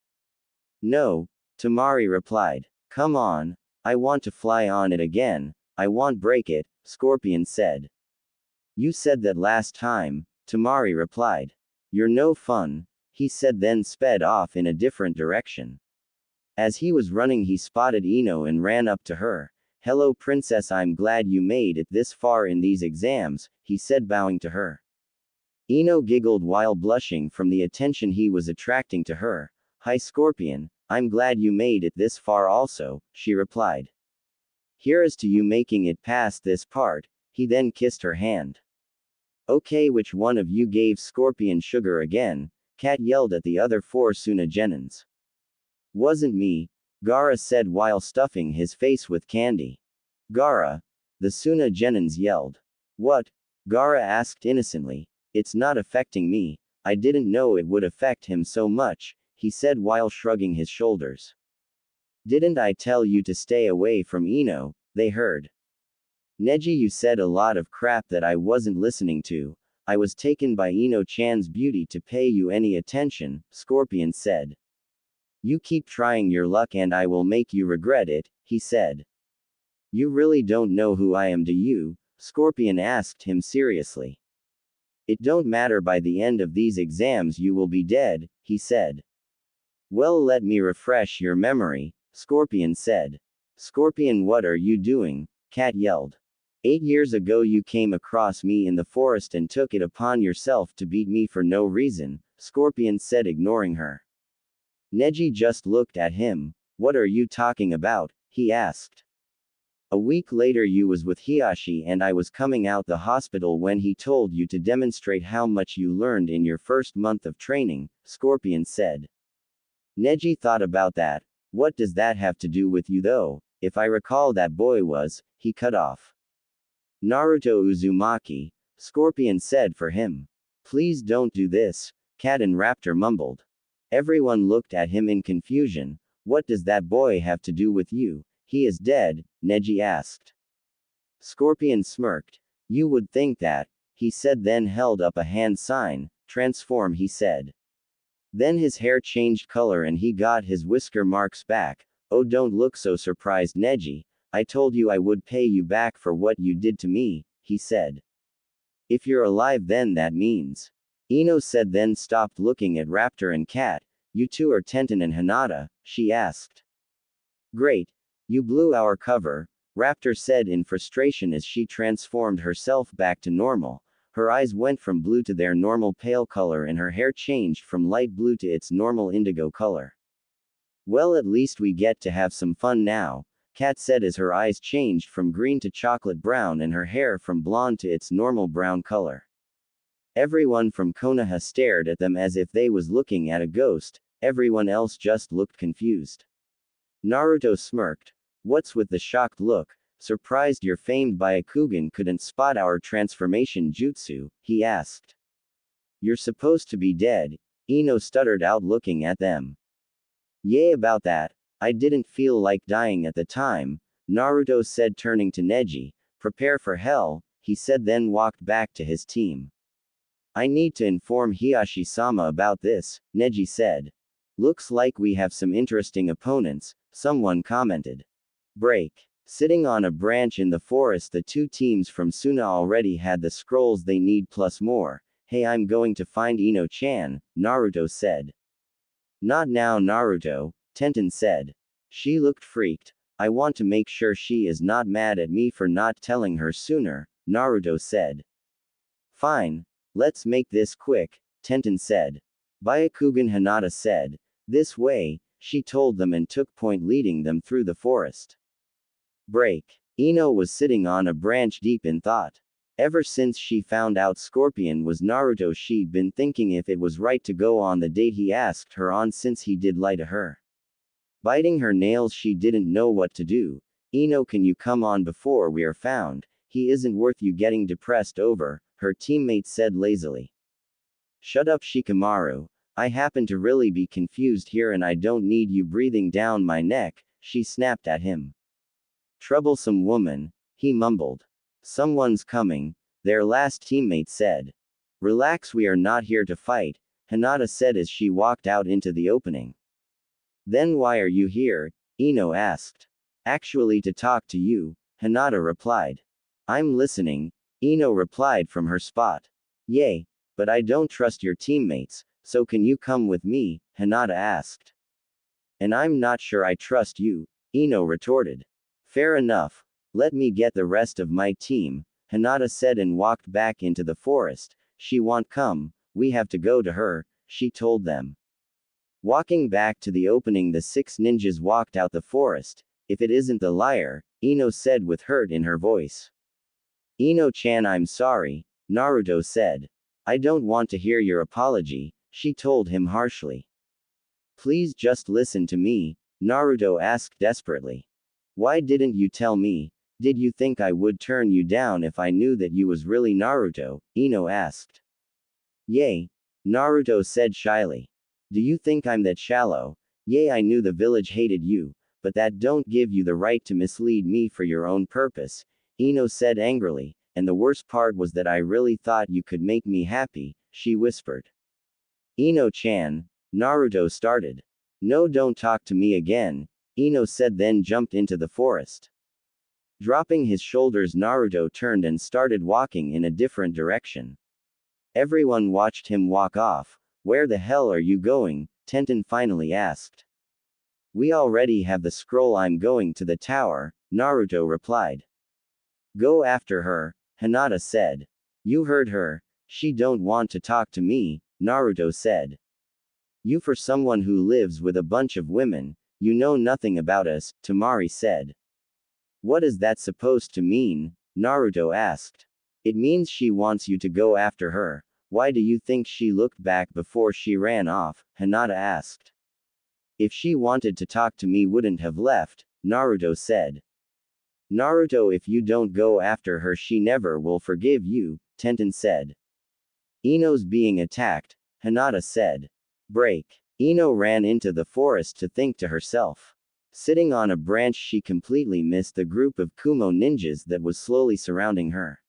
No, Tamari replied. Come on, I want to fly on it again, I won't break it, Scorpion said. You said that last time, Tamari replied. You're no fun, he said then sped off in a different direction. As he was running he spotted Ino and ran up to her. Hello princess, I'm glad you made it this far in these exams, he said bowing to her. Ino giggled while blushing from the attention he was attracting to her. Hi Scorpion, I'm glad you made it this far also, she replied. Here's to you making it past this part, he then kissed her hand. Okay, which one of you gave Scorpion sugar again? Cat yelled at the other four Suna Genins. Wasn't me, Gaara said while stuffing his face with candy. Gaara, the Suna Genins yelled. What? Gaara asked innocently. It's not affecting me, I didn't know it would affect him so much, he said while shrugging his shoulders. Didn't I tell you to stay away from Ino? They heard. Neji, you said a lot of crap that I wasn't listening to. I was taken by Ino-chan's beauty to pay you any attention, Scorpion said. You keep trying your luck and I will make you regret it, he said. You really don't know who I am, do you? Scorpion asked him seriously. It don't matter, by the end of these exams you will be dead, he said. Well, let me refresh your memory, Scorpion said. Scorpion, what are you doing? Cat yelled. 8 years ago you came across me in the forest and took it upon yourself to beat me for no reason, Scorpion said, ignoring her. Neji just looked at him. What are you talking about? He asked. A week later you was with Hiashi and I was coming out the hospital when he told you to demonstrate how much you learned in your first month of training, Scorpion said. Neji thought about that. What does that have to do with you though? If I recall, that boy was, he cut off. Naruto Uzumaki, Scorpion said for him. Please don't do this, Cat and Raptor mumbled. Everyone looked at him in confusion. What does that boy have to do with you? He is dead, Neji asked. Scorpion smirked. You would think that, he said, then held up a hand sign. Transform, he said. Then his hair changed color and he got his whisker marks back. Oh, don't look so surprised, Neji. I told you I would pay you back for what you did to me, he said. If you're alive, then that means. Ino said, then stopped looking at Raptor and Cat. You two are Tenten and Hinata? She asked. Great. You blew our cover, Raptor said in frustration as she transformed herself back to normal. Her eyes went from blue to their normal pale color and her hair changed from light blue to its normal indigo color. Well, at least we get to have some fun now, Cat said as her eyes changed from green to chocolate brown and her hair from blonde to its normal brown color. Everyone from Konoha stared at them as if they was looking at a ghost. Everyone else just looked confused. Naruto smirked. What's with the shocked look? Surprised your famed Byakugan couldn't spot our transformation jutsu, he asked. You're supposed to be dead, Ino stuttered out looking at them. Yay about that, I didn't feel like dying at the time, Naruto said turning to Neji. Prepare for hell, he said then walked back to his team. I need to inform Hiashi-sama about this, Neji said. Looks like we have some interesting opponents, someone commented. Break. Sitting on a branch in the forest, the two teams from Suna already had the scrolls they need plus more. Hey, I'm going to find Ino-chan, Naruto said. Not now, Naruto, Tenten said. She looked freaked. I want to make sure she is not mad at me for not telling her sooner, Naruto said. Fine. Let's make this quick, Tenten said. Byakugan Hinata said. This way, she told them and took point leading them through the forest. Break. Ino was sitting on a branch deep in thought. Ever since she found out Scorpion was Naruto, she'd been thinking if it was right to go on the date he asked her on since he did lie to her. Biting her nails, she didn't know what to do. Ino, can you come on before we are found? He isn't worth you getting depressed over, her teammate said lazily. Shut up, Shikamaru. I happen to really be confused here and I don't need you breathing down my neck, she snapped at him. Troublesome woman, he mumbled. Someone's coming, their last teammate said. Relax, we are not here to fight, Hinata said as she walked out into the opening. Then why are you here? Ino asked. Actually, to talk to you, Hinata replied. I'm listening, Ino replied from her spot. Yay, but I don't trust your teammates, so can you come with me? Hinata asked. And I'm not sure I trust you, Ino retorted. Fair enough. Let me get the rest of my team, Hinata said and walked back into the forest. She won't come, we have to go to her, she told them. Walking back to the opening, the 6 ninjas walked out the forest. If it isn't the liar, Ino said with hurt in her voice. Ino-chan, I'm sorry, Naruto said. I don't want to hear your apology, she told him harshly. Please just listen to me, Naruto asked desperately. Why didn't you tell me? Did you think I would turn you down if I knew that you was really Naruto? Ino asked. Yay, Naruto said shyly. Do you think I'm that shallow? Yay, I knew the village hated you, but that don't give you the right to mislead me for your own purpose, Ino said angrily, and the worst part was that I really thought you could make me happy, she whispered. Ino-chan, Naruto started. No, don't talk to me again, Ino said, then jumped into the forest. Dropping his shoulders, Naruto turned and started walking in a different direction. Everyone watched him walk off. Where the hell are you going? Tenten finally asked. We already have the scroll. I'm going to the tower, Naruto replied. Go after her, Hinata said. You heard her. She don't want to talk to me, Naruto said. You, for someone who lives with a bunch of women, you know nothing about us, Tamari said. What is that supposed to mean? Naruto asked. It means she wants you to go after her. Why do you think she looked back before she ran off? Hinata asked. If she wanted to talk to me, wouldn't have left, Naruto said. Naruto, if you don't go after her, she never will forgive you, Tenten said. Ino's being attacked, Hinata said. Break. Ino ran into the forest to think to herself. Sitting on a branch, she completely missed the group of Kumo ninjas that was slowly surrounding her.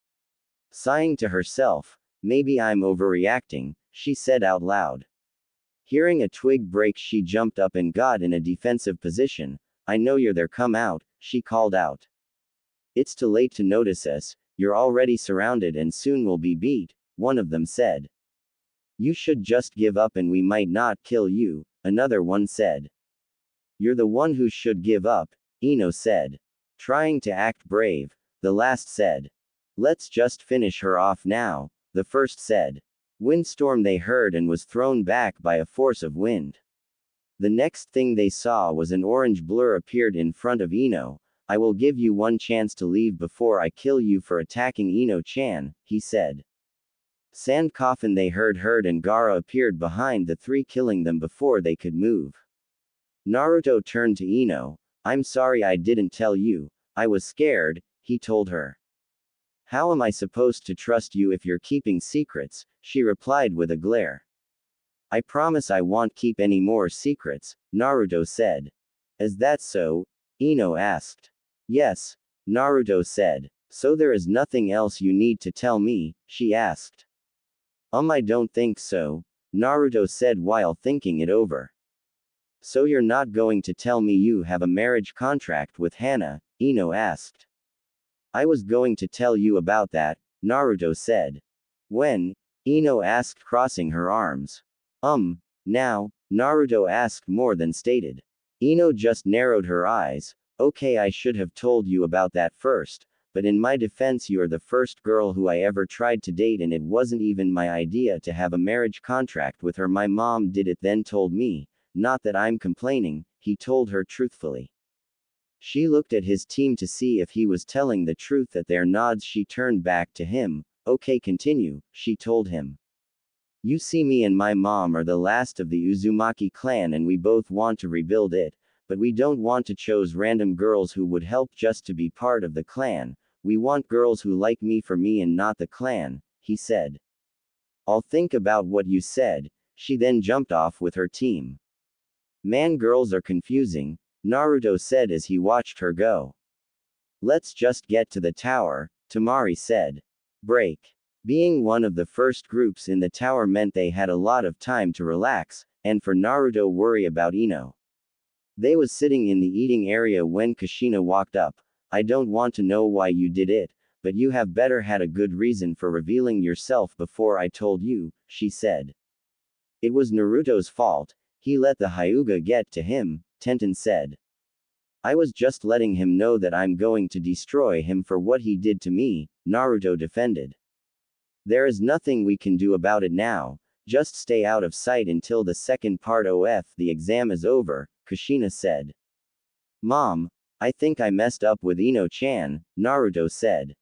Sighing to herself, maybe I'm overreacting, she said out loud. Hearing a twig break, she jumped up and got in a defensive position. I know you're there, come out, she called out. It's too late to notice us, you're already surrounded and soon will be beat, one of them said. You should just give up and we might not kill you, another one said. You're the one who should give up, Ino said. Trying to act brave, the last said. Let's just finish her off now, the first said. Windstorm they heard and was thrown back by a force of wind. The next thing they saw was an orange blur appeared in front of Ino. I will give you one chance to leave before I kill you for attacking Ino-chan, he said. Sand coffin they heard and Gaara appeared behind the 3, killing them before they could move. Naruto turned to Ino. I'm sorry I didn't tell you. I was scared, he told her. How am I supposed to trust you if you're keeping secrets? She replied with a glare. I promise I won't keep any more secrets, Naruto said. Is that so? Ino asked. Yes, Naruto said. So there is nothing else you need to tell me? She asked. I don't think so, Naruto said while thinking it over. So you're not going to tell me you have a marriage contract with Hana? Ino asked. I was going to tell you about that, Naruto said. When? Ino asked, crossing her arms. Now, Naruto asked more than stated. Ino just narrowed her eyes. Okay, I should have told you about that first. but in my defense, you're the first girl who I ever tried to date, and it wasn't even my idea to have a marriage contract with her. My mom did it, then told me. Not that I'm complaining, he told her truthfully. She looked at his team to see if he was telling the truth. At their nods, she turned back to him. Okay, continue, she told him. You see, me and my mom are the last of the Uzumaki clan, and we both want to rebuild it, but we don't want to choose random girls who would help just to be part of the clan. We want girls who like me for me and not the clan, he said. I'll think about what you said. She then jumped off with her team. Man, girls are confusing, Naruto said as he watched her go. Let's just get to the tower, Tamari said. Break. Being one of the first groups in the tower meant they had a lot of time to relax, and for Naruto worry about Ino. They was sitting in the eating area when Kushina walked up. I don't want to know why you did it, but you have better had a good reason for revealing yourself before I told you, she said. It was Naruto's fault, he let the Hyuga get to him, Tenten said. I was just letting him know that I'm going to destroy him for what he did to me, Naruto defended. There is nothing we can do about it now, just stay out of sight until the second part of the exam is over, Kushina said. Mom, I think I messed up with Ino-chan, Naruto said.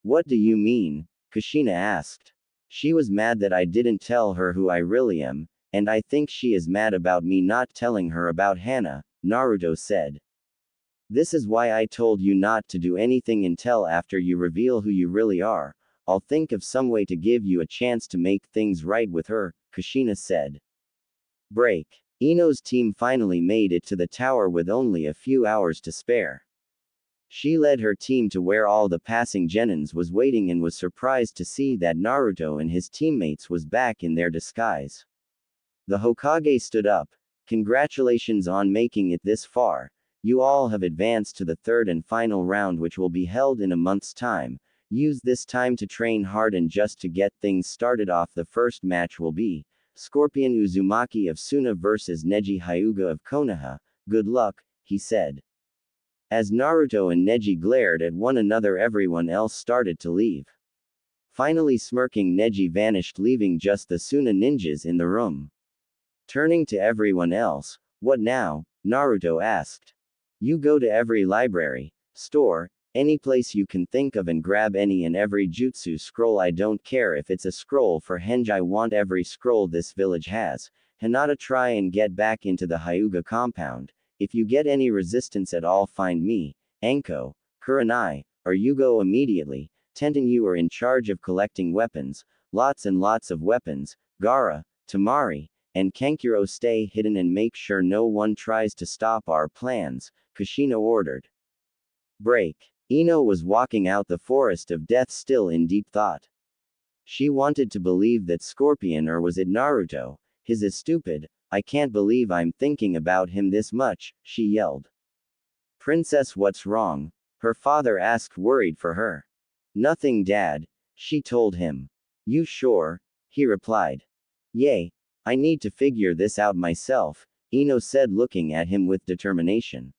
What do you mean? Kushina asked. She was mad that I didn't tell her who I really am, and I think she is mad about me not telling her about Hana, Naruto said. This is why I told you not to do anything until after you reveal who you really are. I'll think of some way to give you a chance to make things right with her, Kushina said. Break. Ino's team finally made it to the tower with only a few hours to spare. She led her team to where all the passing genins was waiting and was surprised to see that Naruto and his teammates was back in their disguise. The Hokage stood up. Congratulations on making it this far. You all have advanced to the third and final round, which will be held in a month's time. Use this time to train hard, and just to get things started off, the first match will be Scorpion Uzumaki of Suna vs Neji Hyuga of Konoha. Good luck, he said. As Naruto and Neji glared at one another, everyone else started to leave. Finally, smirking, Neji vanished, leaving just the Suna ninjas in the room. Turning to everyone else, what now? Naruto asked. You go to every library, store, any place you can think of, and grab any and every jutsu scroll. I don't care if it's a scroll for Henji, I want every scroll this village has. Hinata, try and get back into the Hyuga compound. If you get any resistance at all, find me, Anko, Kurenai, or you go immediately. Tenten, you are in charge of collecting weapons, lots and lots of weapons. Gaara, Tamari, and Kankuro, stay hidden and make sure no one tries to stop our plans, Kushina ordered. Break. Ino was walking out the forest of death, still in deep thought. She wanted to believe that Scorpion, or was it Naruto, is stupid. I can't believe I'm thinking about him this much, she yelled. Princess, what's wrong? Her father asked, worried for her. Nothing, Dad, she told him. You sure? He replied. Yay. I need to figure this out myself, Ino said, looking at him with determination.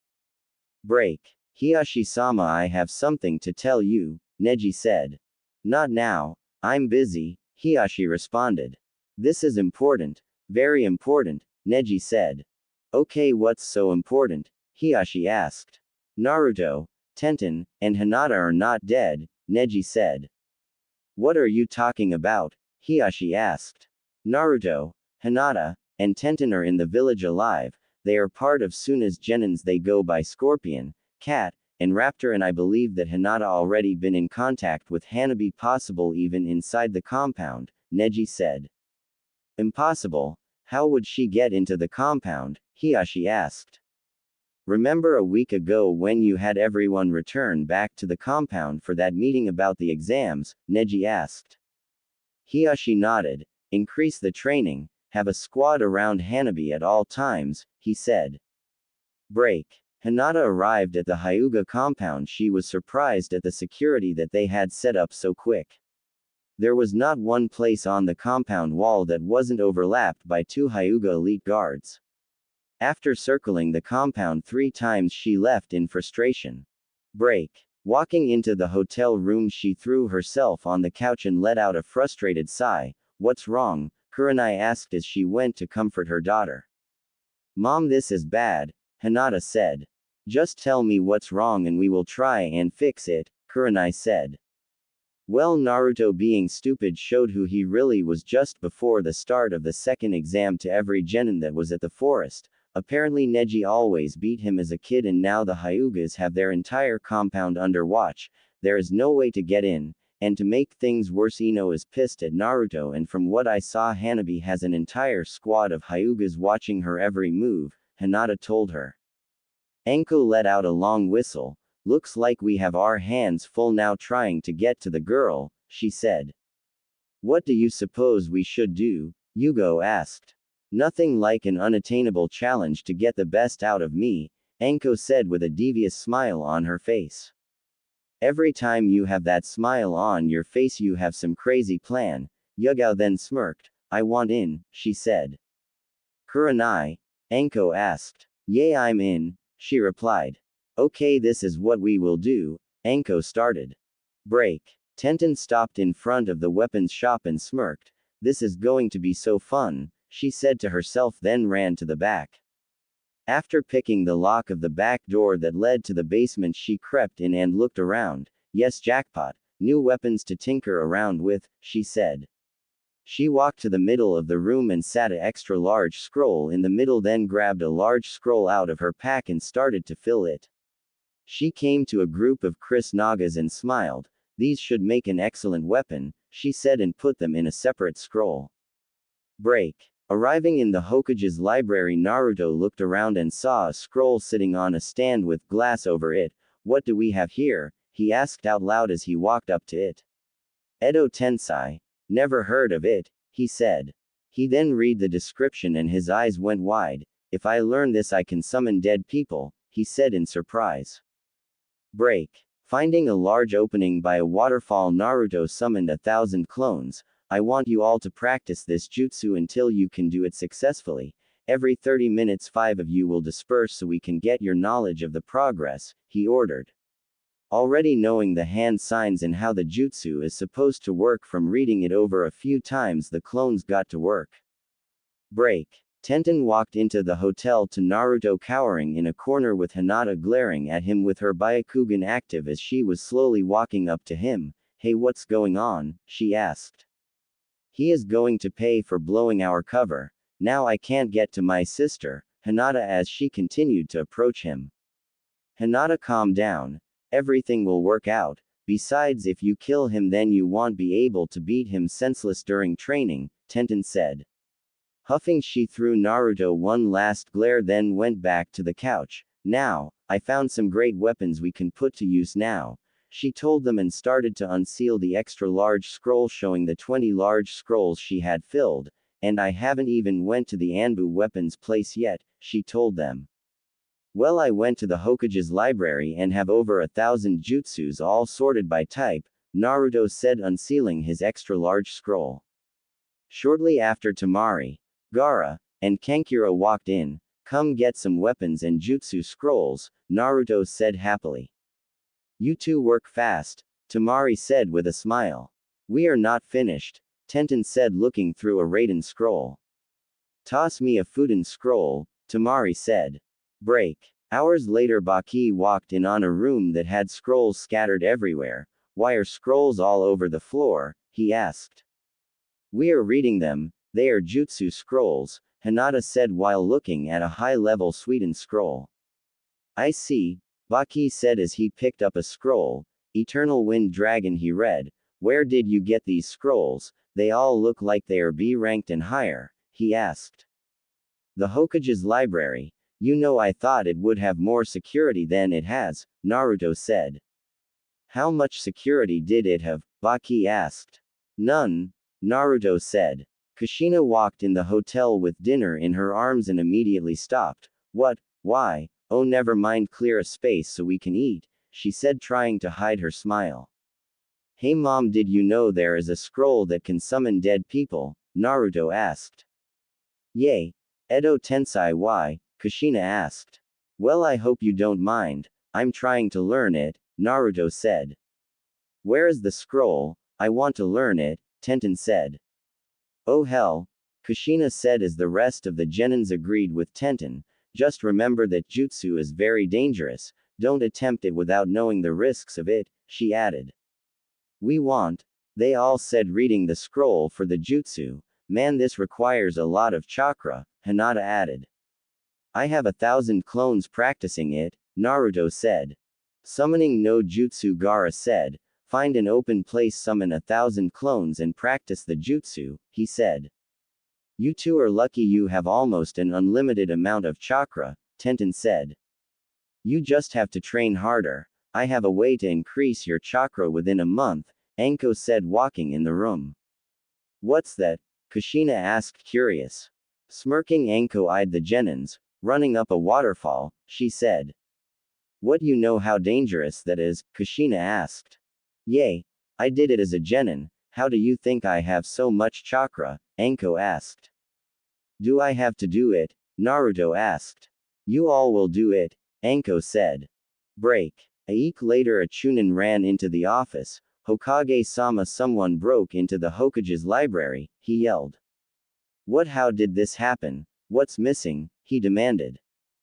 Break. Hiyashi-sama, I have something to tell you, Neji said. Not now, I'm busy, Hiyashi responded. This is important, very important, Neji said. Okay, what's so important? Hiyashi asked. Naruto, Tenten, and Hinata are not dead, Neji said. What are you talking about? Hiyashi asked. Naruto, Hinata, and Tenten are in the village alive. They are part of Suna's genins. They go by Scorpion, Cat, and Raptor, and I believe that Hinata already been in contact with Hanabi, possible even inside the compound, Neji said. Impossible. How would she get into the compound? Hiyashi asked. Remember a week ago when you had everyone return back to the compound for that meeting about the exams? Neji asked. Hiyashi nodded. Increase the training, have a squad around Hanabi at all times, he said. Break. Hinata arrived at the Hyuga compound. She was surprised at the security that they had set up so quick. There was not one place on the compound wall that wasn't overlapped by 2 Hyuga elite guards. After circling the compound 3 times, she left in frustration. Break. Walking into the hotel room, she threw herself on the couch and let out a frustrated sigh. What's wrong? Kurenai asked as she went to comfort her daughter. Mom, this is bad, Hinata said. Just tell me what's wrong and we will try and fix it, Kurenai said. Well, Naruto, being stupid, showed who he really was just before the start of the second exam to every genin that was at the forest. Apparently Neji always beat him as a kid, and now the Hyugas have their entire compound under watch. There is no way to get in, and to make things worse, Ino is pissed at Naruto, and from what I saw, Hanabi has an entire squad of Hyugas watching her every move, Hinata told her. Enko let out a long whistle. Looks like we have our hands full now trying to get to the girl, she said. What do you suppose we should do? Yugo asked. Nothing like an unattainable challenge to get the best out of me, Enko said with a devious smile on her face. Every time you have that smile on your face, you have some crazy plan, Yugao then smirked. I want in, she said. Kurenai? Enko asked. Yay, I'm in, she replied. Okay, this is what we will do, Enko started. Break. Tenten stopped in front of the weapons shop and smirked. This is going to be so fun, she said to herself, then ran to the back. After picking the lock of the back door that led to the basement, she crept in and looked around. Yes, jackpot, new weapons to tinker around with, she said. She walked to the middle of the room and sat an extra large scroll in the middle, then grabbed a large scroll out of her pack and started to fill it. She came to a group of Chris Nagas and smiled. These should make an excellent weapon, she said, and put them in a separate scroll. Break. Arriving in the Hokage's library, Naruto looked around and saw a scroll sitting on a stand with glass over it. What do we have here? He asked out loud as he walked up to it. Edo Tensei. Never heard of it, he said. He then read the description and his eyes went wide. If I learn this, I can summon dead people, he said in surprise. Break. Finding a large opening by a waterfall, Naruto summoned 1,000 clones. I want you all to practice this jutsu until you can do it successfully. Every 30 minutes 5 of you will disperse so we can get your knowledge of the progress, he ordered. Already knowing the hand signs and how the jutsu is supposed to work from reading it over a few times, the clones got to work. Break. Tenten walked into the hotel to Naruto cowering in a corner with Hinata glaring at him with her Byakugan active as she was slowly walking up to him. Hey, what's going on? She asked. He is going to pay for blowing our cover. Now I can't get to my sister, Hinata, as she continued to approach him. Hinata, calm down. Everything will work out. Besides, if you kill him, then you won't be able to beat him senseless during training, Tenten said. Huffing, she threw Naruto one last glare, then went back to the couch. Now, I found some great weapons we can put to use now, she told them, and started to unseal the extra large scroll showing the 20 large scrolls she had filled. And I haven't even went to the Anbu weapons place yet, she told them. Well, I went to the Hokage's library and have over 1,000 jutsus all sorted by type, Naruto said, unsealing his extra large scroll. Shortly after, Tamari, Gaara, and Kankuro walked in. Come get some weapons and jutsu scrolls, Naruto said happily. You two work fast, Tamari said with a smile. We are not finished, Tenten said, looking through a Raiden scroll. Toss me a Fuden scroll, Tamari said. Break. Hours later, Baki walked in on a room that had scrolls scattered everywhere. Why are scrolls all over the floor? He asked. We are reading them, they are jutsu scrolls, Hinata said while looking at a high-level Suiden scroll. I see, Baki said as he picked up a scroll. Eternal Wind Dragon, he read. Where did you get these scrolls? They all look like they are B ranked and higher, he asked. The Hokage's library. You know, I thought it would have more security than it has, Naruto said. How much security did it have? Baki asked. None, Naruto said. Kushina walked in the hotel with dinner in her arms and immediately stopped. What? Why? Oh, never mind, clear a space so we can eat, she said, trying to hide her smile. Hey mom, did you know there is a scroll that can summon dead people? Naruto asked. Yay. Edo Tensei, why? Kushina asked. Well, I hope you don't mind. I'm trying to learn it, Naruto said. Where is the scroll? I want to learn it, Tenten said. Oh hell, Kushina said as the rest of the genins agreed with Tenten. Just remember that jutsu is very dangerous, don't attempt it without knowing the risks of it, she added. We want, they all said reading the scroll for the jutsu. Man, this requires a lot of chakra, Hinata added. I have 1,000 clones practicing it, Naruto said. Summoning no jutsu, Gaara said. Find an open place, summon 1,000 clones and practice the jutsu, he said. You two are lucky you have almost an unlimited amount of chakra, Tenten said. You just have to train harder. I have a way to increase your chakra within a month, Anko said, walking in the room. What's that? Kushina asked, curious. Smirking, Anko eyed the genins. Running up a waterfall, she said. What, you know how dangerous that is? Kushina asked. Yay, I did it as a genin. How do you think I have so much chakra? Anko asked. Do I have to do it? Naruto asked. You all will do it, Anko said. Break. A week later, a Chunin ran into the office. Hokage-sama, someone broke into the Hokage's library, he yelled. What? How did this happen? What's missing? He demanded.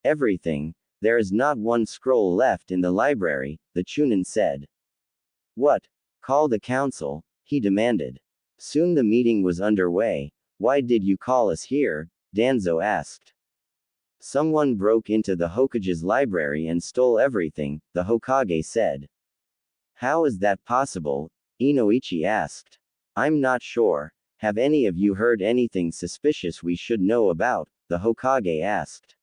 Everything. There is not one scroll left in the library, the Chunin said. What? Call the council, he demanded. Soon the meeting was underway. Why did you call us here? Danzo asked. Someone broke into the Hokage's library and stole everything, the Hokage said. How is that possible? Inoichi asked. I'm not sure. Have any of you heard anything suspicious we should know about? The Hokage asked.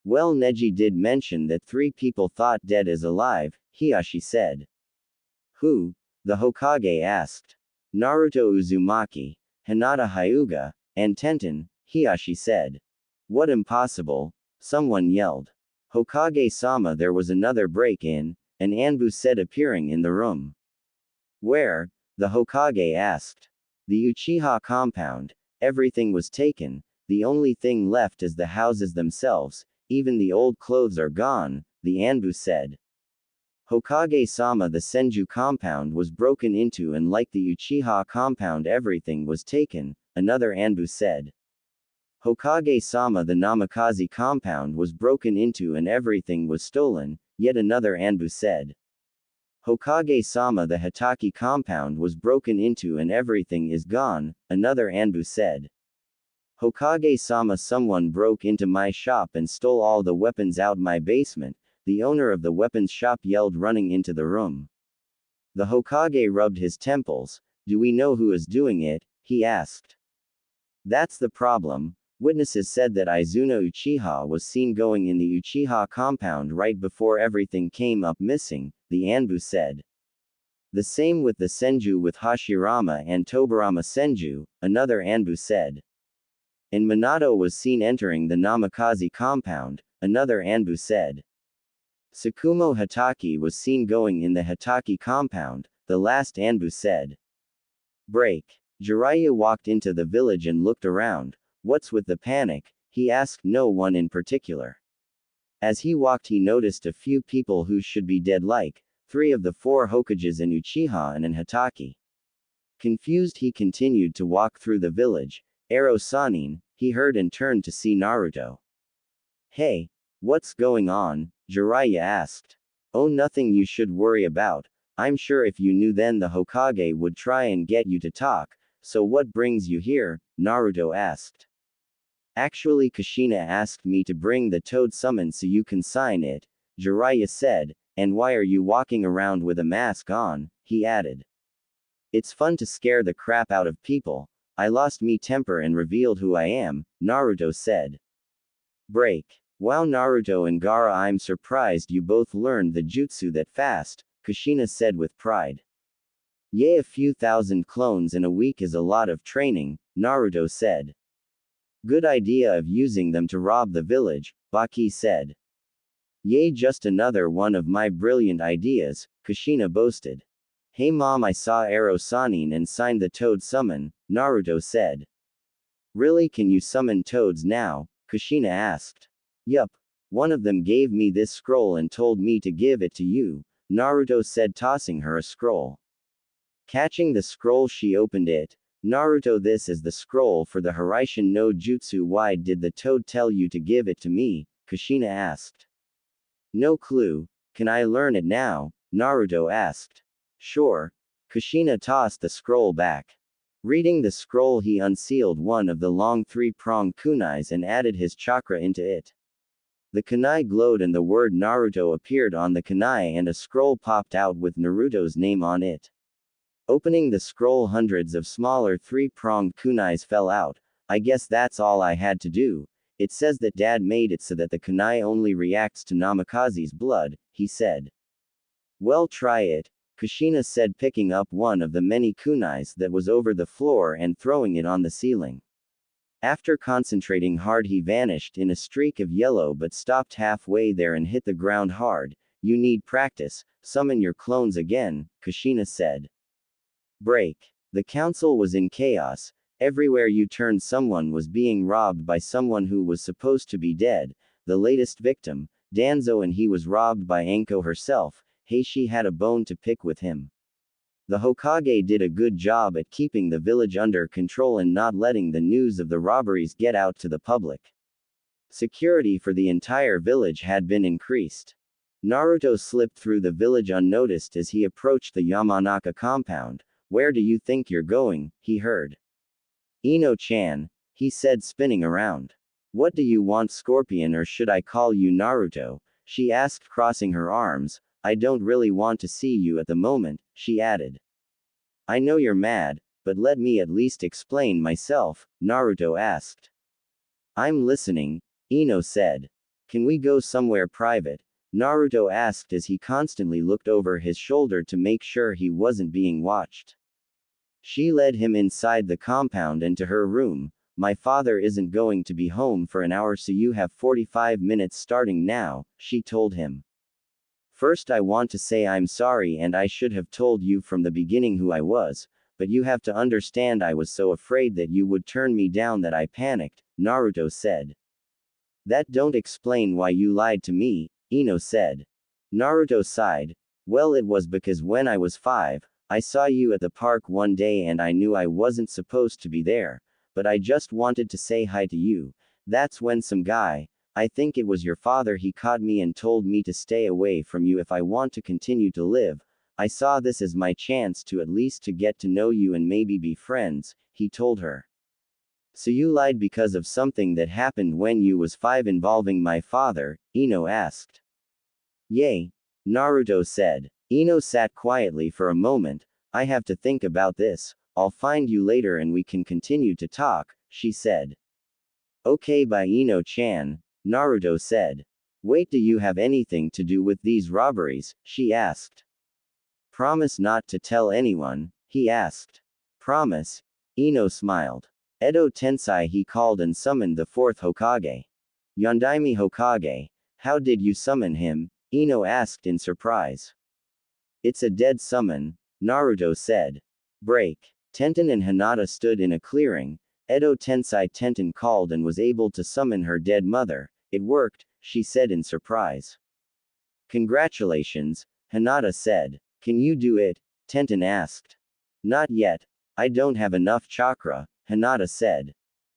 Well, Neji did mention that 3 people thought dead is alive, Hiashi said. Who? The Hokage asked. Naruto Uzumaki, Hinata Hyuga, and Tenten, Hiashi said. What, impossible? Someone yelled. Hokage-sama, there was another break-in, an Anbu said, appearing in the room. Where? The Hokage asked. The Uchiha compound. Everything was taken. The only thing left is the houses themselves. Even the old clothes are gone, the Anbu said. Hokage-sama, the Senju compound was broken into, and like the Uchiha compound everything was taken, another Anbu said. Hokage-sama, the Namikaze compound was broken into and everything was stolen, yet another Anbu said. Hokage-sama, the Hitaki compound was broken into and everything is gone, another Anbu said. Hokage-sama, someone broke into my shop and stole all the weapons out my basement, the owner of the weapons shop yelled, running into the room. The Hokage rubbed his temples. Do we know who is doing it? He asked. That's the problem. Witnesses said that Izuna Uchiha was seen going in the Uchiha compound right before everything came up missing, the Anbu said. The same with the Senju with Hashirama and Tobirama Senju, another Anbu said. And Minato was seen entering the Namikaze compound, another Anbu said. Tsukumo Hitaki was seen going in the Hitaki compound, the last Anbu said. Break. Jiraiya walked into the village and looked around. What's with the panic? He asked no one in particular. As he walked, he noticed a few people who should be dead, like 3 of the 4 Hokages, an Uchiha and an Hitaki. Confused, he continued to walk through the village. Ero Sanin, he heard and turned to see Naruto. Hey, what's going on? Jiraiya asked. Oh, nothing you should worry about. I'm sure if you knew then the Hokage would try and get you to talk. So what brings you here? Naruto asked. Actually, Kushina asked me to bring the toad summon so you can sign it, Jiraiya said. And why are you walking around with a mask on? He added. It's fun to scare the crap out of people. I lost me temper and revealed who I am, Naruto said. Break. Wow, Naruto and Gaara, I'm surprised you both learned the jutsu that fast, Kushina said with pride. Yay, a few thousand clones in a week is a lot of training, Naruto said. Good idea of using them to rob the village, Baki said. Yay, just another one of my brilliant ideas, Kushina boasted. Hey mom, I saw Ero Sanin and signed the toad summon, Naruto said. Really, can you summon toads now? Kushina asked. Yup. One of them gave me this scroll and told me to give it to you, Naruto said, tossing her a scroll. Catching the scroll, she opened it. Naruto, this is the scroll for the Hiraishin no Jutsu. Why did the toad tell you to give it to me? Kushina asked. No clue. Can I learn it now? Naruto asked. Sure. Kushina tossed the scroll back. Reading the scroll, he unsealed one of the long three-pronged kunais and added his chakra into it. The kunai glowed and the word Naruto appeared on the kunai and a scroll popped out with Naruto's name on it. Opening the scroll, hundreds of smaller three-pronged kunais fell out. I guess that's all I had to do. It says that Dad made it so that the kunai only reacts to Namikaze's blood, he said. Well, try it, Kushina said, picking up one of the many kunais that was over the floor and throwing it on the ceiling. After concentrating hard, he vanished in a streak of yellow but stopped halfway there and hit the ground hard. You need practice, summon your clones again, Kushina said. Break. The council was in chaos. Everywhere you turned, someone was being robbed by someone who was supposed to be dead. The latest victim, Danzo, and he was robbed by Anko herself. Heishi had a bone to pick with him. The Hokage did a good job at keeping the village under control and not letting the news of the robberies get out to the public. Security for the entire village had been increased. Naruto slipped through the village unnoticed as he approached the Yamanaka compound. Where do you think you're going? He heard. Ino-chan, he said, spinning around. What do you want, Scorpion, or should I call you Naruto? She asked, crossing her arms. I don't really want to see you at the moment, she added. I know you're mad, but let me at least explain myself, Naruto asked. I'm listening, Ino said. Can we go somewhere private? Naruto asked as he constantly looked over his shoulder to make sure he wasn't being watched. She led him inside the compound and to her room. My father isn't going to be home for an hour, so you have 45 minutes starting now, she told him. First, I want to say I'm sorry, and I should have told you from the beginning who I was, but you have to understand I was so afraid that you would turn me down that I panicked, Naruto said. That don't explain why you lied to me, Ino said. Naruto sighed. Well, it was because when I was 5, I saw you at the park one day and I knew I wasn't supposed to be there, but I just wanted to say hi to you. That's when some guy, I think it was your father, he caught me and told me to stay away from you if I want to continue to live. I saw this as my chance to at least to get to know you and maybe be friends, he told her. So you lied because of something that happened when you was 5 involving my father? Ino asked. Yay, Naruto said. Ino sat quietly for a moment. I have to think about this. I'll find you later and we can continue to talk, she said. Okay, bye Ino-chan, Naruto said. Wait, do you have anything to do with these robberies? She asked. Promise not to tell anyone? He asked. Promise? Ino smiled. Edo Tensei, he called and summoned the 4th Hokage. Yondaime Hokage. How did you summon him? Ino asked in surprise. It's a dead summon, Naruto said. Break. Tenten and Hinata stood in a clearing. Edo Tensei Tenten called and was able to summon her dead mother. It worked, she said in surprise. Congratulations, Hinata said. Can you do it? Tenten asked. Not yet. I don't have enough chakra, Hinata said.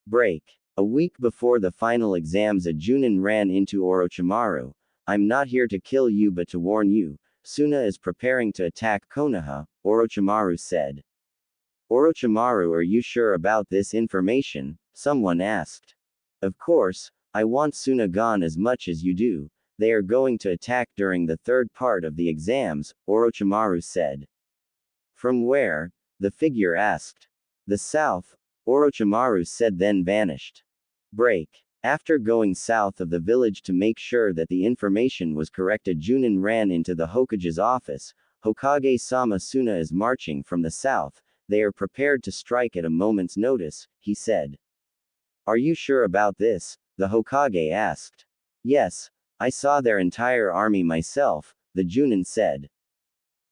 Break. A week before the final exams, a Junin ran into Orochimaru. I'm not here to kill you but to warn you. Suna is preparing to attack Konoha, Orochimaru said. Orochimaru, are you sure about this information? Someone asked. Of course, I want Suna gone as much as you do. They are going to attack during the 3rd part of the exams, Orochimaru said. From where? The figure asked. The south, Orochimaru said, then vanished. Break. After going south of the village to make sure that the information was correct, a Junin ran into the Hokage's office. Hokage-sama, Suna is marching from the south. They are prepared to strike at a moment's notice, he said. Are you sure about this? The Hokage asked. Yes, I saw their entire army myself, the Junin said.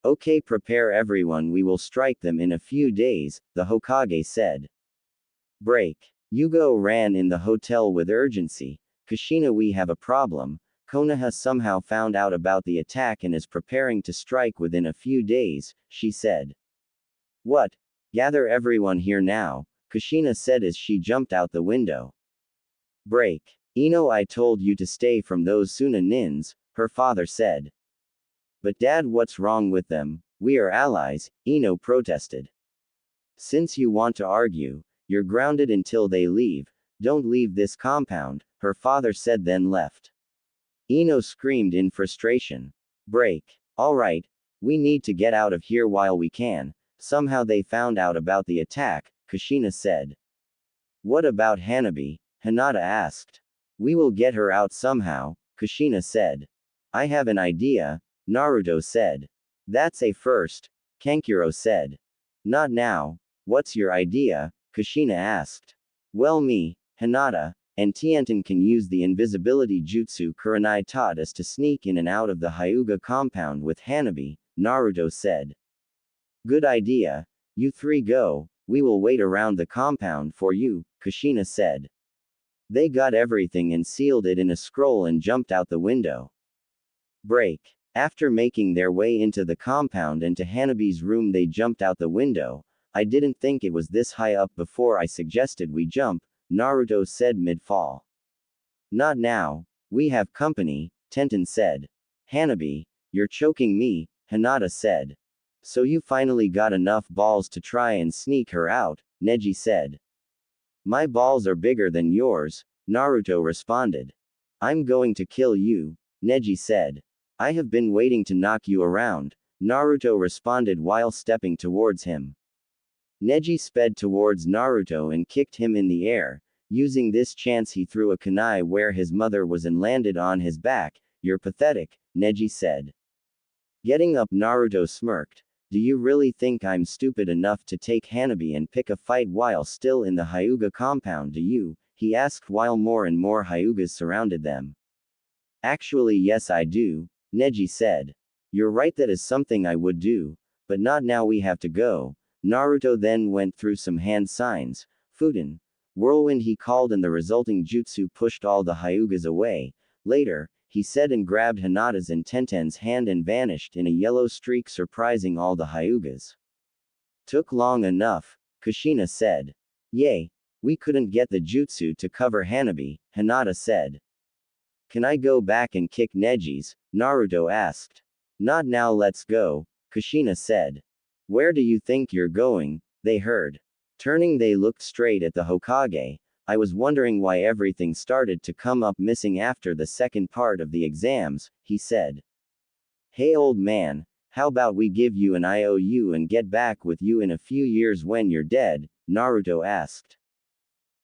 Okay, prepare everyone, we will strike them in a few days, the Hokage said. Break. Yugo ran in the hotel with urgency. Kushina, we have a problem. Konoha somehow found out about the attack and is preparing to strike within a few days, she said. What? Gather everyone here now, Kushina said as she jumped out the window. Break. Ino, I told you to stay from those Suna nins, her father said. But Dad, what's wrong with them? We are allies, Ino protested. Since you want to argue, you're grounded until they leave. Don't leave this compound, her father said, then left. Ino screamed in frustration. Break. All right, we need to get out of here while we can. Somehow they found out about the attack, Kushina said. What about Hanabi? Hinata asked. We will get her out somehow, Kushina said. I have an idea, Naruto said. That's a first, Kankuro said. Not now. What's your idea? Kushina asked. Well, me, Hinata, and Tienten can use the invisibility jutsu Kurenai taught us to sneak in and out of the Hyuga compound with Hanabi, Naruto said. Good idea. You three go, we will wait around the compound for you, Kushina said. They got everything and sealed it in a scroll and jumped out the window. Break. After making their way into the compound and to Hanabi's room, they jumped out the window. I didn't think it was this high up before I suggested we jump, Naruto said mid-fall. Not now, we have company, Tenten said. Hanabi, you're choking me, Hinata said. So you finally got enough balls to try and sneak her out, Neji said. My balls are bigger than yours, Naruto responded. I'm going to kill you, Neji said. I have been waiting to knock you around, Naruto responded while stepping towards him. Neji sped towards Naruto and kicked him in the air. Using this chance, he threw a kunai where his mother was and landed on his back. You're pathetic, Neji said. Getting up, Naruto smirked. Do you really think I'm stupid enough to take Hanabi and pick a fight while still in the Hyuga compound? Do you? He asked while more and more Hyugas surrounded them. Actually, yes, I do, Neji said. You're right, that is something I would do. But not now, we have to go. Naruto then went through some hand signs. Fuden. Whirlwind, he called, and the resulting jutsu pushed all the Hyugas away. Later, he said, and grabbed Hinata's and Tenten's hand and vanished in a yellow streak, surprising all the Hyugas. Took long enough, Kushina said. Yay. We couldn't get the jutsu to cover Hanabi, Hinata said. Can I go back and kick Neji's? Naruto asked. Not now, let's go, Kushina said. Where do you think you're going? They heard. Turning, they looked straight at the Hokage. I was wondering why everything started to come up missing after the second part of the exams, he said. Hey old man, how about we give you an IOU and get back with you in a few years when you're dead? Naruto asked.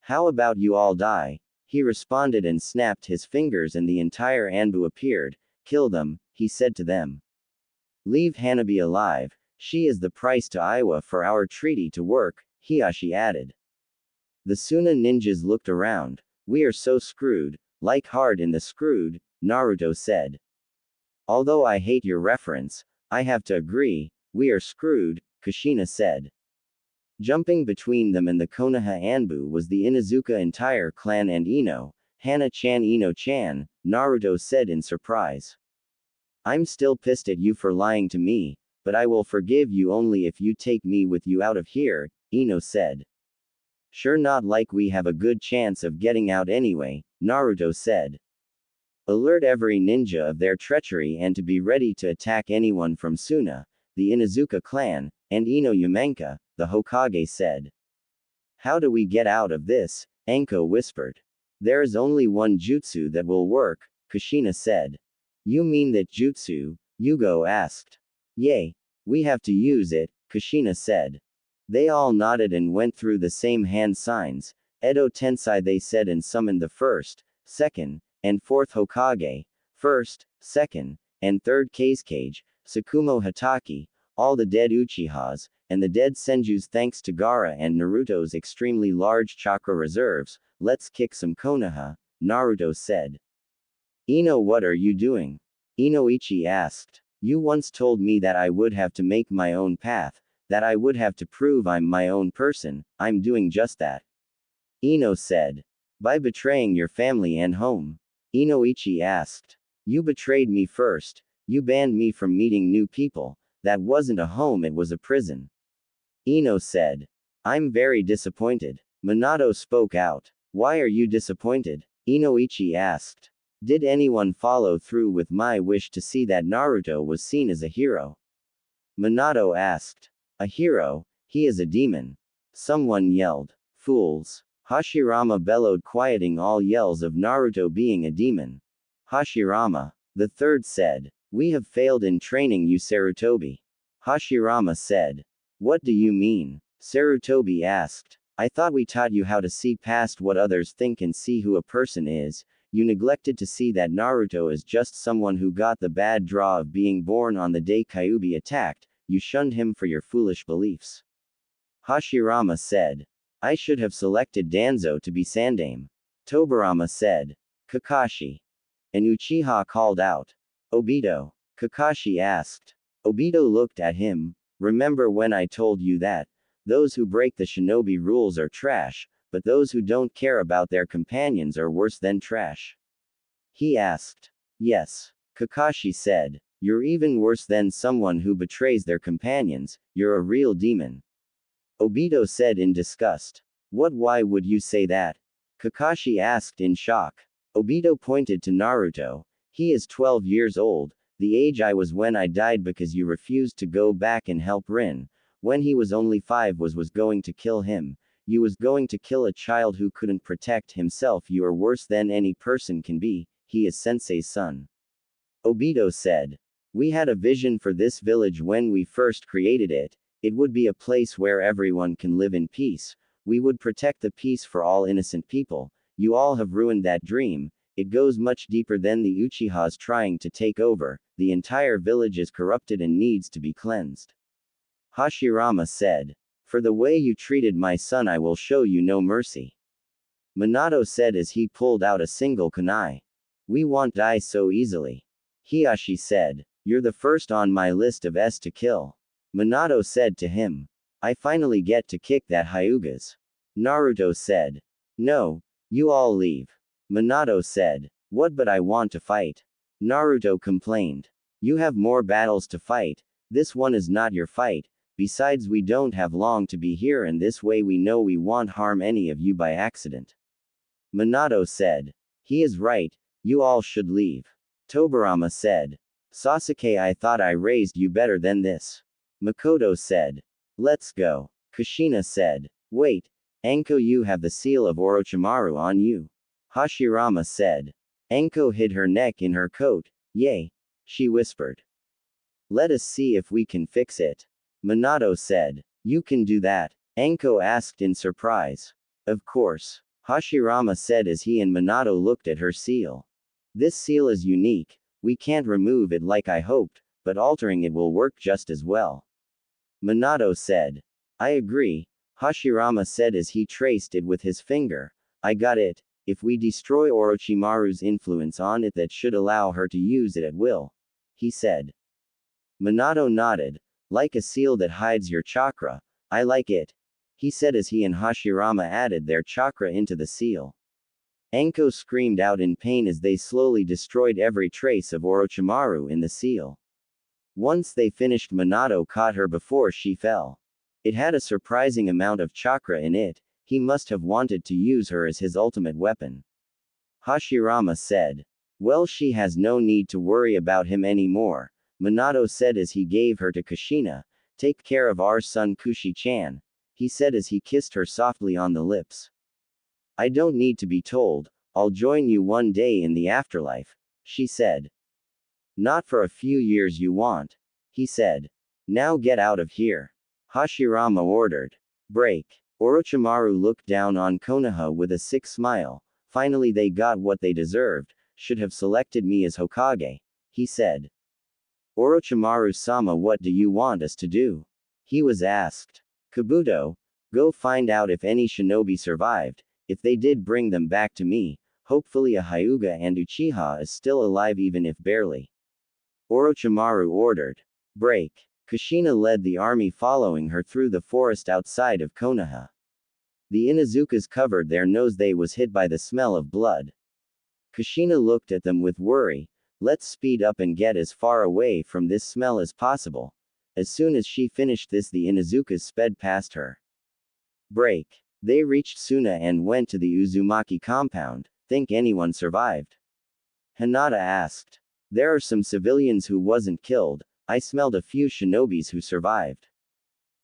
How about you all die? He responded and snapped his fingers and the entire Anbu appeared. Kill them, he said to them. Leave Hanabi alive. She is the price to Iwa for our treaty to work, Hiashi added. The Suna ninjas looked around. We are so screwed, like hard in the screwed, Naruto said. Although I hate your reference, I have to agree, we are screwed, Kushina said. Jumping between them and the Konoha Anbu was the Inuzuka entire clan and Ino. Hana-chan, Ino-chan, Naruto said in surprise. I'm still pissed at you for lying to me, but I will forgive you only if you take me with you out of here, Ino said. Sure, not like we have a good chance of getting out anyway, Naruto said. Alert every ninja of their treachery and to be ready to attack anyone from Suna, the Inuzuka clan, and Ino Yamenka, the Hokage said. How do we get out of this? Anko whispered. There is only one jutsu that will work, Kushina said. You mean that jutsu? Yugo asked. Yay. We have to use it, Kushina said. They all nodded and went through the same hand signs. Edo Tensei, they said, and summoned the first, second, and fourth Hokage, first, second, and third Kazekage, Tsukumo Hatake, all the dead Uchihas, and the dead Senjus. Thanks to Gaara and Naruto's extremely large chakra reserves, let's kick some Konoha, Naruto said. Ino, what are you doing? Inoichi asked. You once told me that I would have to make my own path, that I would have to prove I'm my own person. I'm doing just that. Ino said. By betraying your family and home? Inoichi asked. You betrayed me first. You banned me from meeting new people. That wasn't a home, it was a prison. Ino said. I'm very disappointed. Minato spoke out. Why are you disappointed? Inoichi asked. Did anyone follow through with my wish to see that Naruto was seen as a hero? Minato asked. A hero? He is a demon. Someone yelled. Fools. Hashirama bellowed, quieting all yells of Naruto being a demon. Hashirama. The third said. We have failed in training you, Sarutobi. Hashirama said. What do you mean? Sarutobi asked. I thought we taught you how to see past what others think and see who a person is. You neglected to see that Naruto is just someone who got the bad draw of being born on the day Kyuubi attacked. You shunned him for your foolish beliefs. Hashirama said. I should have selected Danzo to be Sandaime. Tobirama said. Kakashi. And Uchiha called out. Obito. Kakashi asked. Obito looked at him. Remember when I told you that? Those who break the shinobi rules are trash, but those who don't care about their companions are worse than trash. He asked. Yes. Kakashi said. You're even worse than someone who betrays their companions, you're a real demon. Obito said in disgust. Why would you say that? Kakashi asked in shock. Obito pointed to Naruto. He is 12 years old, the age I was when I died because you refused to go back and help Rin. When he was only 5 was going to kill him. You was going to kill a child who couldn't protect himself. You are worse than any person can be. He is Sensei's son. Obito said. We had a vision for this village when we first created it. It would be a place where everyone can live in peace. We would protect the peace for all innocent people. You all have ruined that dream. It goes much deeper than the Uchihas trying to take over. The entire village is corrupted and needs to be cleansed. Hashirama said. For the way you treated my son, I will show you no mercy. Minato said as he pulled out a single kunai. We won't die so easily. Hiashi said. You're the first on my list of S to kill. Minato said to him. I finally get to kick that Hyugas. Naruto said. No. You all leave. Minato said. What, but I want to fight. Naruto complained. You have more battles to fight. This one is not your fight. Besides, we don't have long to be here, and this way we know we won't harm any of you by accident. Minato said. He is right. You all should leave. Tobirama said. Sasuke, I thought I raised you better than this. Makoto said. Let's go. Kushina said. Wait. Anko, you have the seal of Orochimaru on you. Hashirama said. Anko hid her neck in her coat. Yay. She whispered. Let us see if we can fix it. Minato said. You can do that? Anko asked in surprise. Of course. Hashirama said as he and Minato looked at her seal. This seal is unique. We can't remove it like I hoped, but altering it will work just as well. Minato said. I agree. Hashirama said as he traced it with his finger. I got it. If we destroy Orochimaru's influence on it, that should allow her to use it at will. He said. Minato nodded. Like a seal that hides your chakra. I like it. He said as he and Hashirama added their chakra into the seal. Anko screamed out in pain as they slowly destroyed every trace of Orochimaru in the seal. Once they finished, Minato caught her before she fell. It had a surprising amount of chakra in it. He must have wanted to use her as his ultimate weapon. Hashirama said. Well, she has no need to worry about him anymore. Minato said as he gave her to Kushina. Take care of our son Kushi-chan. He said as he kissed her softly on the lips. I don't need to be told. I'll join you one day in the afterlife. She said. Not for a few years you won't. He said. Now get out of here. Hashirama ordered. Break. Orochimaru looked down on Konoha with a sick smile. Finally they got what they deserved. Should have selected me as Hokage. He said. Orochimaru-sama, what do you want us to do? He was asked. Kabuto. Go find out if any shinobi survived. If they did, bring them back to me. Hopefully a Hyuga and Uchiha is still alive, even if barely. Orochimaru ordered. Break. Kushina led the army, following her through the forest outside of Konoha. The Inuzukas covered their nose. They was hit by the smell of blood. Kushina looked at them with worry. Let's speed up and get as far away from this smell as possible. As soon as she finished this, the Inuzukas sped past her. Break. They reached Suna and went to the Uzumaki compound. Think anyone survived? Hinata asked. There are some civilians who wasn't killed. I smelled a few shinobis who survived.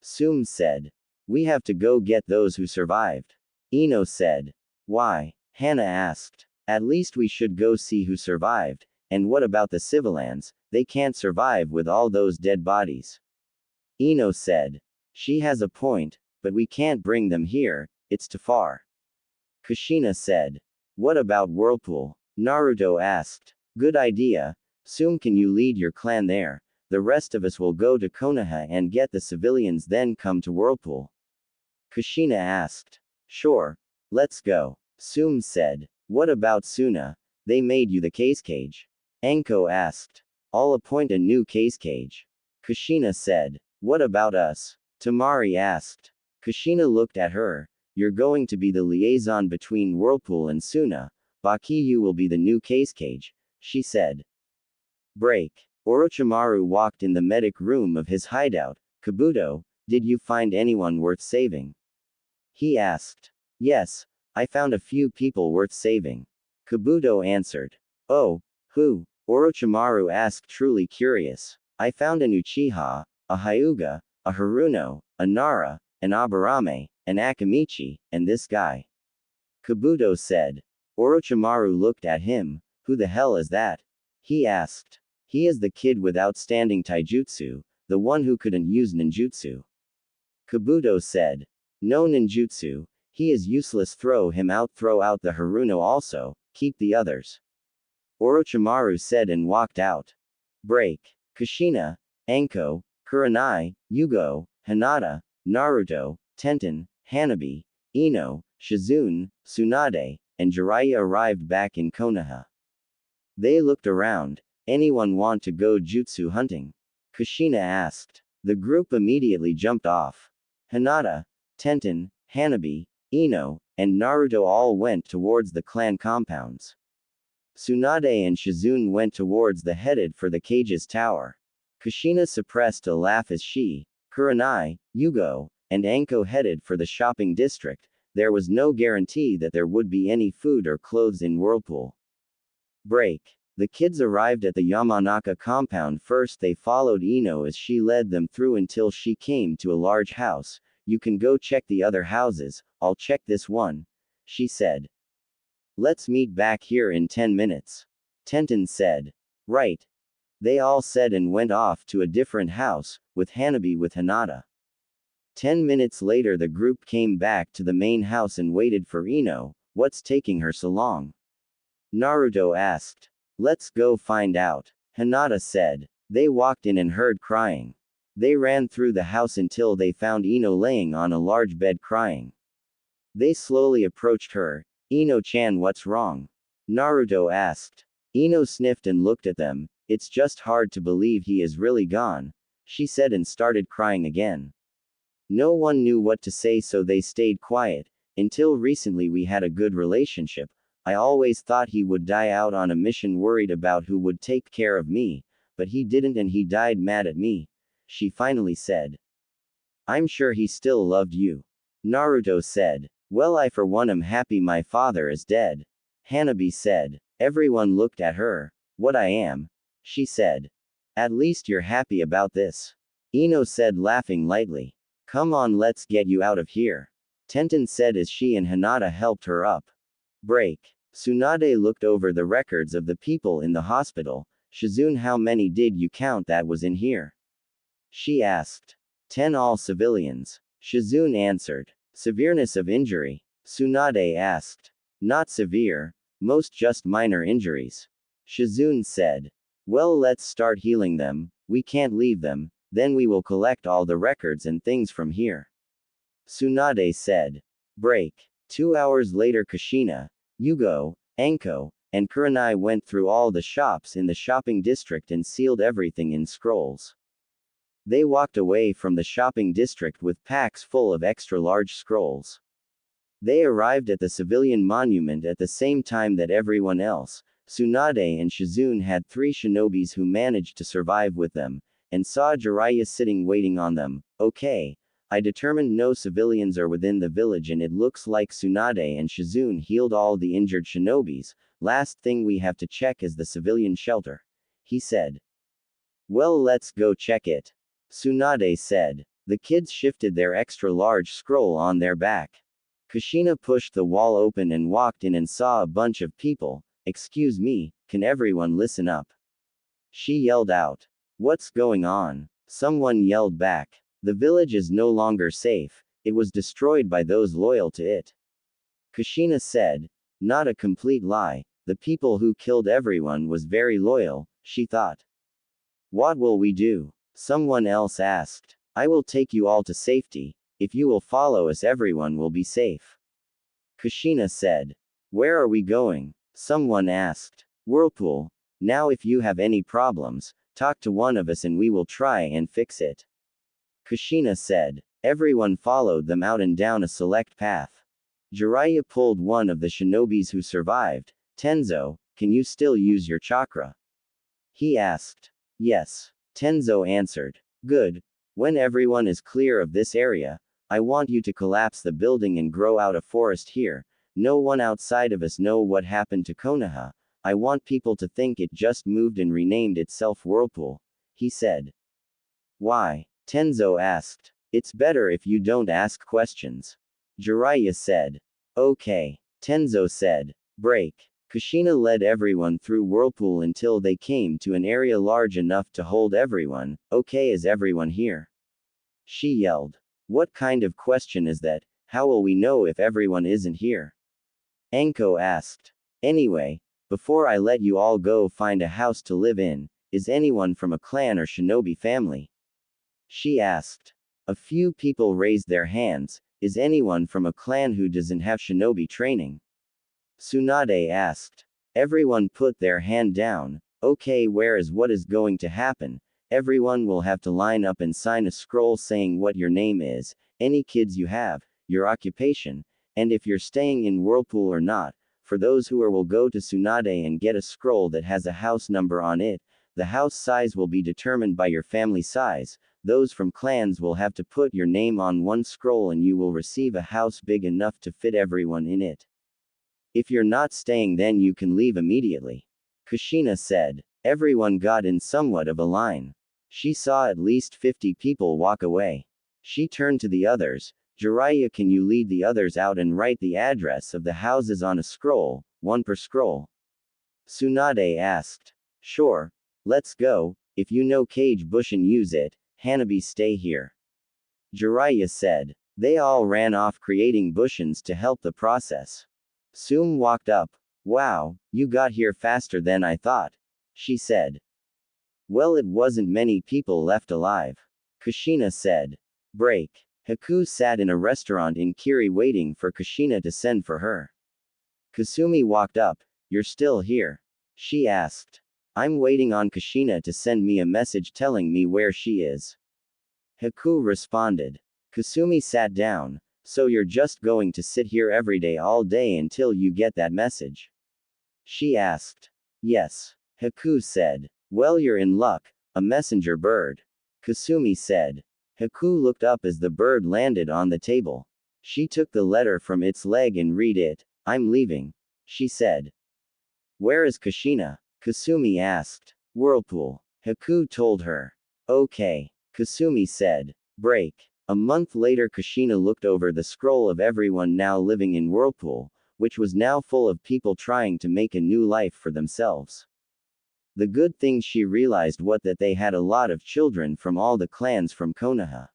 Sum said. We have to go get those who survived. Ino said. Why? Hana asked. At least we should go see who survived. And what about the civilians? They can't survive with all those dead bodies. Ino said. She has a point, but we can't bring them here, it's too far. Kushina said. What about Whirlpool? Naruto asked. Good idea. Sum, can you lead your clan there? The rest of us will go to Konoha and get the civilians, then come to Whirlpool. Kushina asked. Sure. Let's go. Sum said. What about Suna? They made you the case cage. Anko asked. I'll appoint a new case cage. Kushina said. What about us? Tamari asked. Kushina looked at her. You're going to be the liaison between Whirlpool and Suna. Bakiyu will be the new case cage, she said. Break. Orochimaru walked in the medic room of his hideout. Kabuto, did you find anyone worth saving? He asked. Yes, I found a few people worth saving. Kabuto answered. Oh, who? Orochimaru asked, truly curious. I found an Uchiha, a Hyuga, a Haruno, a Nara, an Aburame, an Akamichi, and this guy. Kabuto said. Orochimaru looked at him. Who the hell is that? He asked. He is the kid with outstanding taijutsu, the one who couldn't use ninjutsu. Kabuto said. No ninjutsu, he is useless, throw him out, throw out the Haruno also, keep the others. Orochimaru said and walked out. Break. Kushina, Anko, Kurenai, Yugo, Hinata, Naruto, Tenten, Hanabi, Ino, Shizune, Tsunade, and Jiraiya arrived back in Konoha. They looked around. Anyone want to go jutsu hunting? Kushina asked. The group immediately jumped off. Hinata, Tenten, Hanabi, Ino, and Naruto all went towards the clan compounds. Tsunade and Shizune went towards the headed for the cage's tower. Kushina suppressed a laugh as she, Kurenai, Yugo, and Anko headed for the shopping district. There was no guarantee that there would be any food or clothes in Whirlpool. Break. The kids arrived at the Yamanaka compound first. They followed Ino as she led them through until she came to a large house. You can go check the other houses, I'll check this one, she said. Let's meet back here in 10 minutes. Tenten said. Right. They all said and went off to a different house, with Hanabi with Hinata. 10 minutes later the group came back to the main house and waited for Ino. What's taking her so long? Naruto asked. Let's go find out, Hinata said. They walked in and heard crying. They ran through the house until they found Ino laying on a large bed crying. They slowly approached her. Ino-chan, what's wrong? Naruto asked. Ino sniffed and looked at them. It's just hard to believe he is really gone, she said and started crying again. No one knew what to say, so they stayed quiet. Until recently we had a good relationship. I always thought he would die out on a mission, worried about who would take care of me, but he didn't and he died mad at me, she finally said. I'm sure he still loved you. Naruto said. Well, I for one am happy my father is dead. Hanabi said. Everyone looked at her. What I am? She said. At least you're happy about this. Ino said, laughing lightly. Come on, let's get you out of here. Tenten said as she and Hinata helped her up. Break. Tsunade looked over the records of the people in the hospital. Shizune, how many did you count that was in here? She asked. 10, all civilians. Shizune answered. Severeness of injury? Tsunade asked. Not severe, most just minor injuries. Shizune said. Well, let's start healing them. We can't leave them, then we will collect all the records and things from here. Tsunade said. Break. 2 hours later Kushina, Yugo, Anko, and Kurenai went through all the shops in the shopping district and sealed everything in scrolls. They walked away from the shopping district with packs full of extra-large scrolls. They arrived at the civilian monument at the same time that everyone else. Tsunade and Shizune had 3 shinobis who managed to survive with them, and saw Jiraiya sitting waiting on them. Okay. I determined no civilians are within the village and it looks like Tsunade and Shizune healed all the injured shinobis. Last thing we have to check is the civilian shelter, he said. Well, let's go check it, Tsunade said. The kids shifted their extra large scroll on their back. Kushina pushed the wall open and walked in and saw a bunch of people. Excuse me, can everyone listen up? She yelled out. What's going on? Someone yelled back. The village is no longer safe, it was destroyed by those loyal to it. Kushina said. Not a complete lie, the people who killed everyone was very loyal, she thought. What will we do? Someone else asked. I will take you all to safety. If you will follow us, everyone will be safe, Kushina said. Where are we going? Someone asked. Whirlpool. Now if you have any problems, talk to one of us and we will try and fix it, Kushina said. Everyone followed them out and down a select path. Jiraiya pulled one of the shinobis who survived. Tenzo, can you still use your chakra? He asked. Yes, Tenzo answered. Good. When everyone is clear of this area, I want you to collapse the building and grow out a forest here. No one outside of us know what happened to Konoha. I want people to think it just moved and renamed itself Whirlpool, he said. Why? Tenzo asked. It's better if you don't ask questions, Jiraiya said. Okay, Tenzo said. Break. Kushina led everyone through Whirlpool until they came to an area large enough to hold everyone. Okay, is everyone here? She yelled. What kind of question is that? How will we know if everyone isn't here? Anko asked. Anyway, before I let you all go, find a house to live in. Is anyone from a clan or shinobi family? She asked. A few people raised their hands. Is anyone from a clan who doesn't have shinobi training? Tsunade asked. Everyone put their hand down. Okay, where is what is going to happen? Everyone will have to line up and sign a scroll saying what your name is, any kids you have, your occupation, and if you're staying in Whirlpool or not. For those who are will go to Tsunade and get a scroll that has a house number on it. The house size will be determined by your family size. Those from clans will have to put your name on one scroll and you will receive a house big enough to fit everyone in it. If you're not staying, then you can leave immediately, Kushina said. Everyone got in somewhat of a line. She saw at least 50 people walk away. She turned to the others. Jiraiya, can you lead the others out and write the address of the houses on a scroll, one per scroll? Tsunade asked. Sure. Let's go. If you know Kage Bush and use it, Hanabi stay here, Jiraiya said. They all ran off creating bushins to help the process. Sum walked up. Wow, you got here faster than I thought, she said. Well, it wasn't many people left alive, Kushina said. Break. Haku sat in a restaurant in Kiri waiting for Kushina to send for her. Kasumi walked up. You're still here? She asked. I'm waiting on Kushina to send me a message telling me where she is, Haku responded. Kasumi sat down. So you're just going to sit here every day all day until you get that message? She asked. Yes, Haku said. Well, you're in luck, a messenger bird, Kasumi said. Haku looked up as the bird landed on the table. She took the letter from its leg and read it. I'm leaving, she said. Where is Kushina? Kasumi asked. Whirlpool, Haku told her. Okay, Kasumi said. Break. A month later, Kushina looked over the scroll of everyone now living in Whirlpool, which was now full of people trying to make a new life for themselves. The good thing she realized was that they had a lot of children from all the clans from Konoha.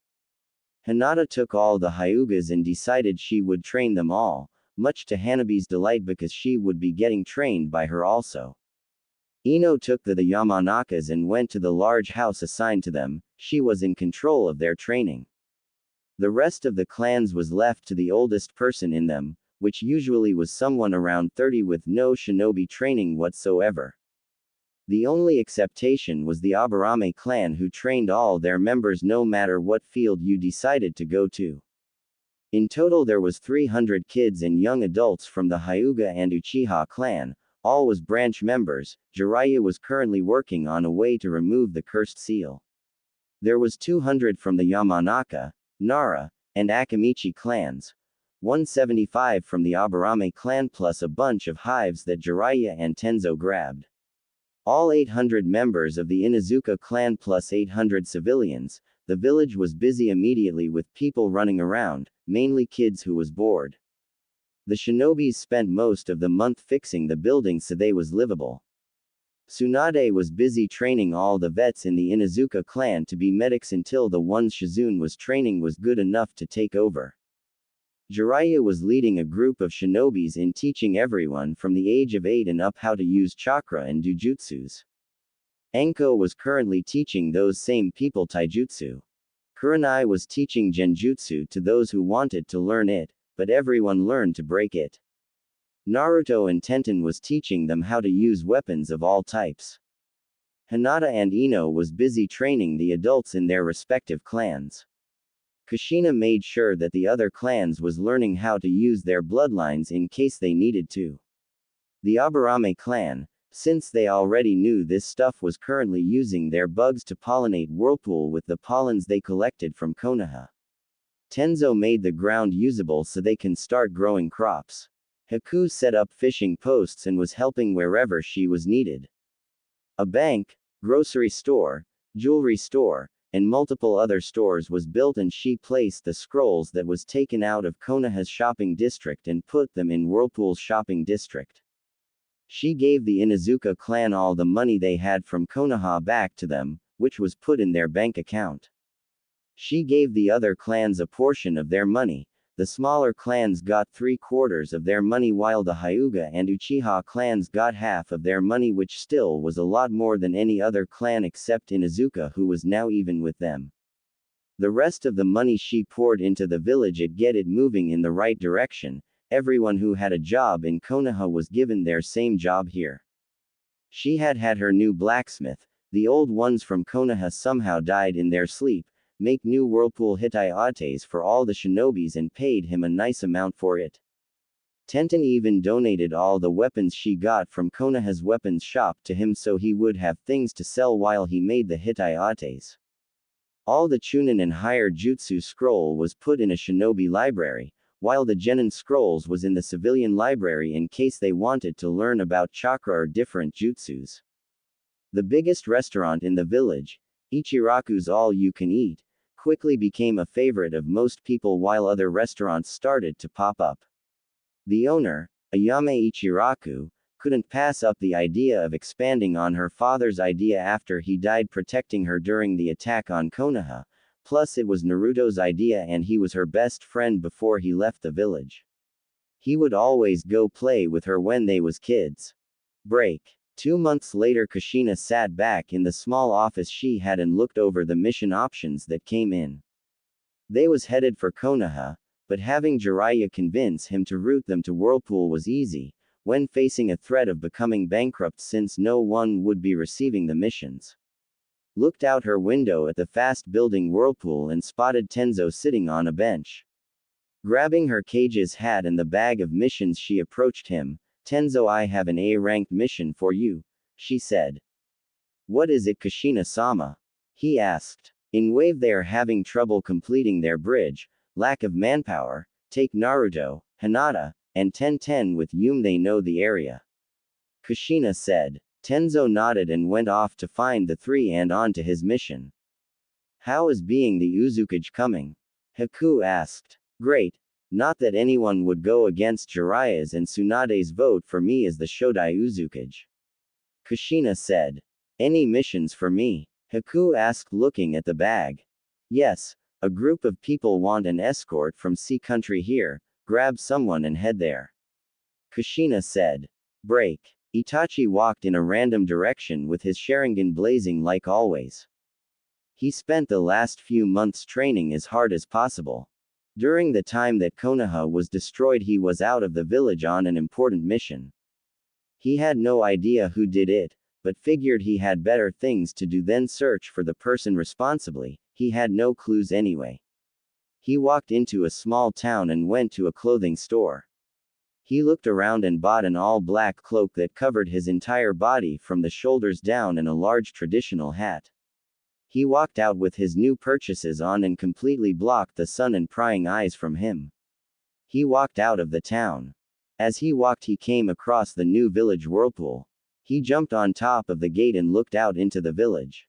Hinata took all the Hyugas and decided she would train them all, much to Hanabi's delight because she would be getting trained by her also. Ino took the Yamanakas and went to the large house assigned to them. She was in control of their training. The rest of the clans was left to the oldest person in them, which usually was someone around 30 with no shinobi training whatsoever. The only exception was the Aburame clan, who trained all their members no matter what field you decided to go to. In total there was 300 kids and young adults from the Hyuga and Uchiha clan, all was branch members. Jiraiya was currently working on a way to remove the cursed seal. There was 200 from the Yamanaka, Nara, and Akamichi clans, 175 from the Aburame clan plus a bunch of hives that Jiraiya and Tenzo grabbed. All 800 members of the Inuzuka clan plus 800 civilians. The village was busy immediately with people running around, mainly kids who was bored. The shinobis spent most of the month fixing the building so they was livable. Tsunade was busy training all the vets in the Inuzuka clan to be medics until the ones Shizune was training was good enough to take over. Jiraiya was leading a group of shinobis in teaching everyone from the age of 8 and up how to use chakra and do jutsus. Enko was currently teaching those same people taijutsu. Kurenai was teaching genjutsu to those who wanted to learn it, but everyone learned to break it. Naruto and Tenten was teaching them how to use weapons of all types. Hinata and Ino was busy training the adults in their respective clans. Kushina made sure that the other clans was learning how to use their bloodlines in case they needed to. The Aburame clan, since they already knew this stuff, was currently using their bugs to pollinate Whirlpool with the pollens they collected from Konoha. Tenzo made the ground usable so they can start growing crops. Haku set up fishing posts and was helping wherever she was needed. A bank, grocery store, jewelry store, and multiple other stores was built, and she placed the scrolls that was taken out of Konoha's shopping district and put them in Whirlpool's shopping district. She gave the Inuzuka clan all the money they had from Konoha back to them, which was put in their bank account. She gave the other clans a portion of their money. The smaller clans got 3/4 of their money while the Hyuga and Uchiha clans got half of their money, which still was a lot more than any other clan except Inuzuka, who was now even with them. The rest of the money she poured into the village to get it moving in the right direction. Everyone who had a job in Konoha was given their same job here. She had her new blacksmith. The old ones from Konoha somehow died in their sleep. Make new Whirlpool Hitaiates for all the shinobis and paid him a nice amount for it. Tenten even donated all the weapons she got from Konoha's weapons shop to him so he would have things to sell while he made the Hitaiates. All the Chunin and higher jutsu scroll was put in a shinobi library, while the Genin scrolls was in the civilian library in case they wanted to learn about chakra or different jutsus. The biggest restaurant in the village, Ichiraku's all-you-can-eat, quickly became a favorite of most people while other restaurants started to pop up. The owner, Ayame Ichiraku, couldn't pass up the idea of expanding on her father's idea after he died protecting her during the attack on Konoha, plus it was Naruto's idea and he was her best friend before he left the village. He would always go play with her when they was kids. Break. 2 months later, Kushina sat back in the small office she had and looked over the mission options that came in. They was headed for Konoha, but having Jiraiya convince him to route them to Whirlpool was easy, when facing a threat of becoming bankrupt since no one would be receiving the missions. Looked out her window at the fast-building Whirlpool and spotted Tenzo sitting on a bench. Grabbing her cage's hat and the bag of missions, she approached him. Tenzo, I have an A-ranked mission for you, she said. What is it, Kushina-sama? He asked. In Wave they are having trouble completing their bridge, lack of manpower. Take Naruto, Hinata, and Tenten with whom they know the area. Kushina said. Tenzo nodded and went off to find the three and on to his mission. How is being the Uzukage coming? Haku asked. Great. Not that anyone would go against Jiraiya's and Tsunade's vote for me as the Shodai Uzukage. Kushina said. Any missions for me? Haku asked, looking at the bag. Yes, a group of people want an escort from Sea Country here, grab someone and head there. Kushina said. Break. Itachi walked in a random direction with his Sharingan blazing like always. He spent the last few months training as hard as possible. During the time that Konoha was destroyed, he was out of the village on an important mission. He had no idea who did it, but figured he had better things to do than search for the person responsibly. He had no clues anyway. He walked into a small town and went to a clothing store. He looked around and bought an all-black cloak that covered his entire body from the shoulders down and a large traditional hat. He walked out with his new purchases on and completely blocked the sun and prying eyes from him. He walked out of the town. As he walked, he came across the new village whirlpool. He jumped on top of the gate and looked out into the village.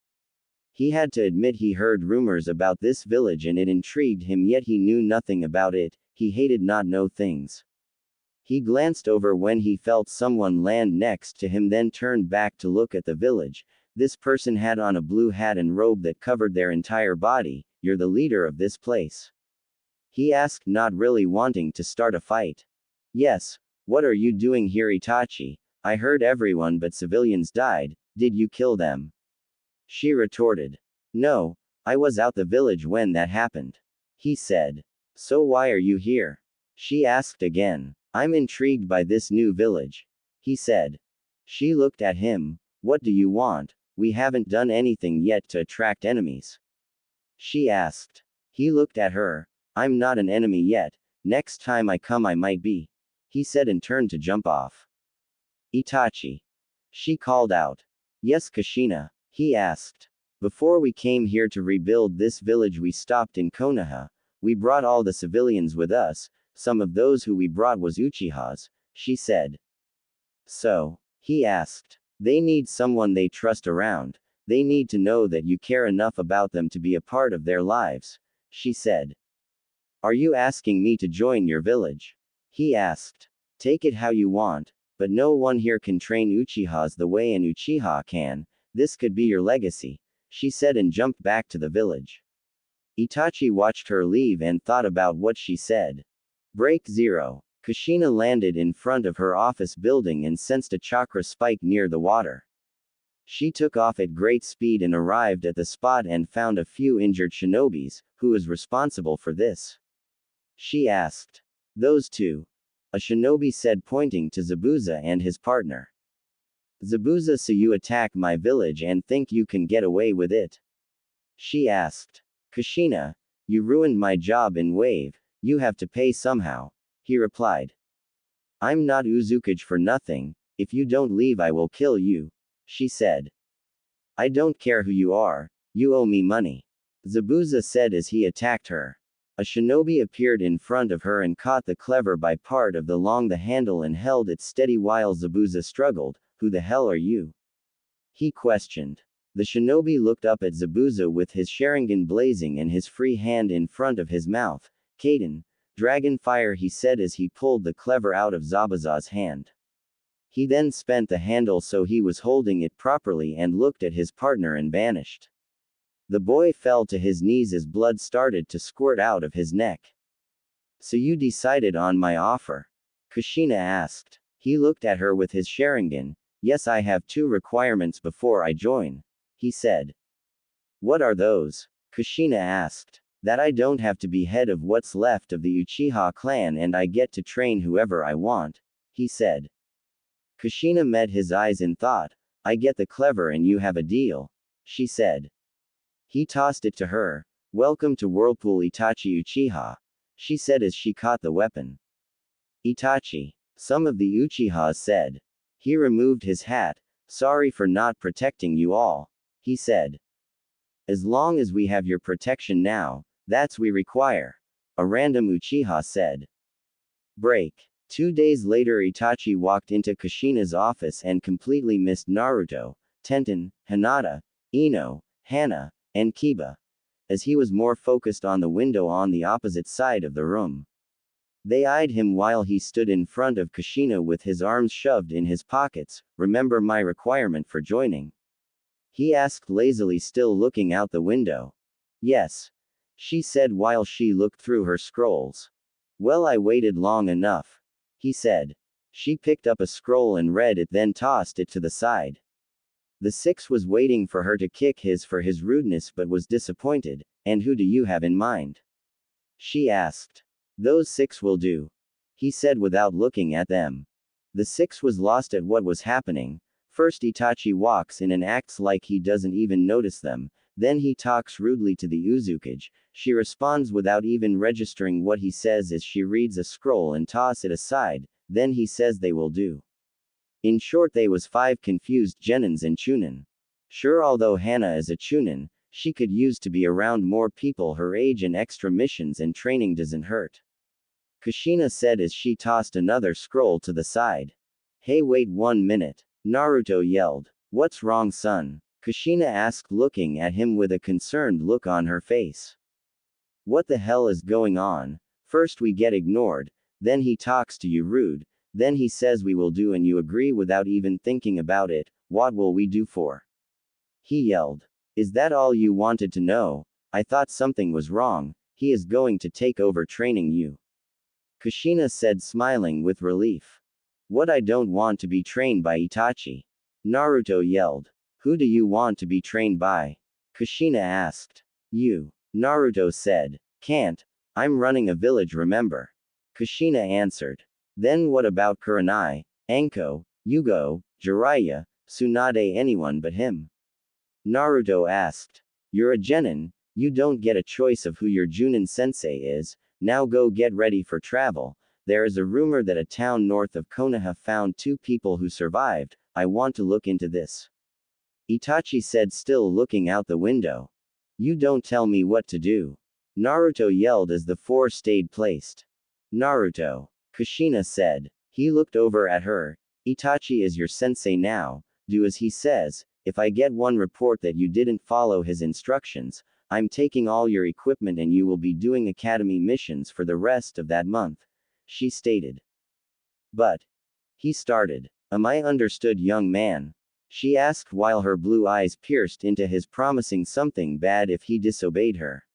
He had to admit he heard rumors about this village and it intrigued him, yet he knew nothing about it. He hated not know things. He glanced over when he felt someone land next to him, then turned back to look at the village. This person had on a blue hat and robe that covered their entire body. "You're the leader of this place?" he asked, not really wanting to start a fight. "Yes. What are you doing here, Itachi? I heard everyone but civilians died. Did you kill them?" she retorted. "No, I was out the village when that happened," he said. "So why are you here?" she asked again. "I'm intrigued by this new village," he said. She looked at him. "What do you want? We haven't done anything yet to attract enemies," she asked. He looked at her. "I'm not an enemy yet. Next time I come I might be," he said and turned to jump off. "Itachi," she called out. "Yes, Kushina?" he asked. "Before we came here to rebuild this village we stopped in Konoha. We brought all the civilians with us. Some of those who we brought was Uchihas," she said. "So?" he asked. "They need someone they trust around. They need to know that you care enough about them to be a part of their lives," she said. "Are you asking me to join your village?" he asked. "Take it how you want, but no one here can train Uchihas the way an Uchiha can. This could be your legacy," she said and jumped back to the village. Itachi watched her leave and thought about what she said. Break 0. Kushina landed in front of her office building and sensed a chakra spike near the water. She took off at great speed and arrived at the spot and found a few injured shinobis. "Who is responsible for this?" she asked. "Those two," a shinobi said, pointing to Zabuza and his partner. "Zabuza, so you attack my village and think you can get away with it?" she asked. "Kushina, you ruined my job in Wave. You have to pay somehow," he replied. "I'm not Uzukage for nothing. If you don't leave I will kill you," she said. "I don't care who you are. You owe me money," Zabuza said as he attacked her. A shinobi appeared in front of her and caught the clever by part of the long the handle and held it steady while Zabuza struggled. "Who the hell are you?" he questioned. The shinobi looked up at Zabuza with his Sharingan blazing and his free hand in front of his mouth. "Kaden, Dragon Fire," he said as he pulled the clever out of Zabuza's hand. He then spent the handle so he was holding it properly and looked at his partner and vanished. The boy fell to his knees as blood started to squirt out of his neck. "So you decided on my offer?" Kushina asked. He looked at her with his Sharingan. "Yes, I have 2 requirements before I join," he said. "What are those?" Kushina asked. "That I don't have to be head of what's left of the Uchiha clan and I get to train whoever I want," he said. Kushina met his eyes in thought. "I get the clever and you have a deal," she said. He tossed it to her. "Welcome to Whirlpool, Itachi Uchiha," she said as she caught the weapon. "Itachi," some of the Uchihas said. He removed his hat. "Sorry for not protecting you all," he said. "As long as we have your protection now, that's we require," a random Uchiha said. Break. 2 days later, Itachi walked into Kushina's office and completely missed Naruto, Tenten, Hinata, Ino, Hana, and Kiba, as he was more focused on the window on the opposite side of the room. They eyed him while he stood in front of Kushina with his arms shoved in his pockets. "Remember my requirement for joining?" he asked lazily, still looking out the window. "Yes," she said while she looked through her scrolls. "Well, I waited long enough," he said. She picked up a scroll and read it, then tossed it to the side. The 6 was waiting for her to kick his for his rudeness but was disappointed. "And who do you have in mind?" she asked. "Those 6 will do," he said without looking at them. The 6 was lost at what was happening. First Itachi walks in and acts like he doesn't even notice them. Then he talks rudely to the Uzukage. She responds without even registering what he says as she reads a scroll and tosses it aside. then he says they will do. In short, they was 5 confused genins and chunin. Sure, although Hana is a chunin, she could use to be around more people her age, and extra missions and training doesn't hurt. Kushina said as she tossed another scroll to the side. Hey, wait 1 minute. Naruto yelled. What's wrong, son? Kushina asked, looking at him with a concerned look on her face. What the hell is going on? First we get ignored, then he talks to you rude, then he says we will do and you agree without even thinking about it. What will we do for? He yelled. Is that all you wanted to know? I thought something was wrong. He is going to take over training you. Kushina said, smiling with relief. What? I don't want to be trained by Itachi. Naruto yelled. Who do you want to be trained by? Kushina asked. You. Naruto said. Can't. I'm running a village, remember? Kushina answered. Then what about Kurenai, Anko, Yugo, Jiraiya, Tsunade, anyone but him? Naruto asked. You're a genin, you don't get a choice of who your Junin sensei is. Now go get ready for travel. There is a rumor that a town north of Konoha found 2 people who survived. I want to look into this. Itachi said, still looking out the window. You don't tell me what to do. Naruto yelled as the 4 stayed placed. Naruto. Kushina said. He looked over at her. Itachi is your sensei now. Do as he says. If I get one report that you didn't follow his instructions, I'm taking all your equipment and you will be doing academy missions for the rest of that month, she stated. But, he started. Am I understood, young man? She asked while her blue eyes pierced into his, promising something bad if he disobeyed her.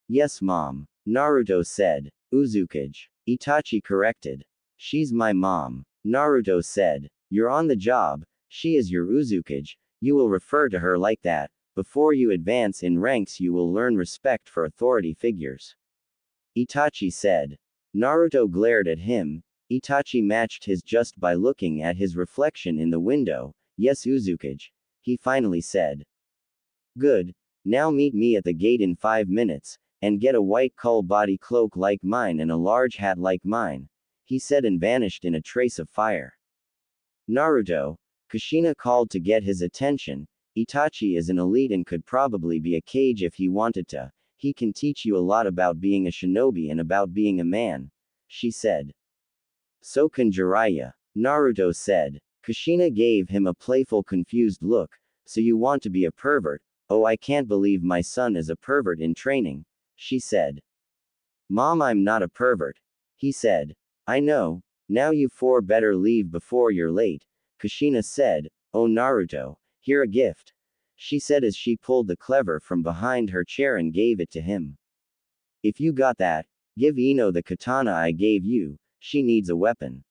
Yes, mom. Naruto said. Uzukage. Itachi corrected. She's my mom. Naruto said. You're on the job. She is your Uzukage. You will refer to her like that. Before you advance in ranks, you will learn respect for authority figures. Itachi said. Naruto glared at him. Itachi matched his just by looking at his reflection in the window. Yes, Uzukage. He finally said. Good. Now meet me at the gate in 5 minutes, and get a white cull body cloak like mine and a large hat like mine, he said, and vanished in a trace of fire. Naruto. Kushina called to get his attention. Itachi is an elite and could probably be a Kage if he wanted to. He can teach you a lot about being a shinobi and about being a man, she said. So can Jiraiya. Naruto said. Kushina gave him a playful, confused look. So you want to be a pervert? Oh, I can't believe my son is a pervert in training, she said. Mom, I'm not a pervert, he said. I know. Now you 4 better leave before you're late, Kushina said. Oh, Naruto, here a gift, she said as she pulled the clever from behind her chair and gave it to him. If you got that, give Ino the katana I gave you, she needs a weapon.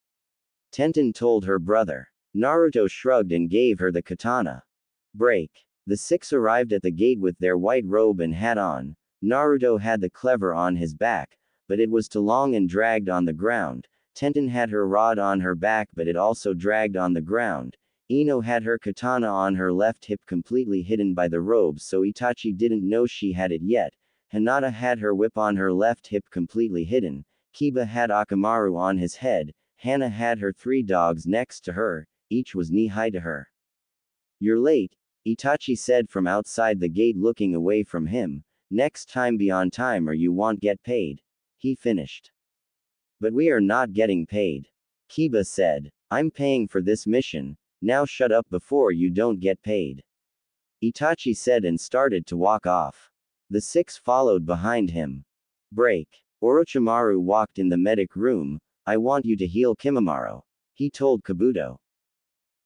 Tenten told her brother. Naruto shrugged and gave her the katana. Break. The 6 arrived at the gate with their white robe and hat on. Naruto had the clever on his back, but it was too long and dragged on the ground. Tenten had her rod on her back, but it also dragged on the ground. Ino had her katana on her left hip, completely hidden by the robe, so Itachi didn't know she had it yet. Hinata had her whip on her left hip, completely hidden. Kiba had Akamaru on his head. Hana had her 3 dogs next to her, each was knee-high to her. You're late, Itachi said from outside the gate, looking away from him. Next time be on time or you won't get paid, he finished. But we are not getting paid, Kiba said. I'm paying for this mission, now shut up before you don't get paid, Itachi said and started to walk off. The 6 followed behind him. Break. Orochimaru walked in the medic room. I want you to heal Kimimaro, he told Kabuto.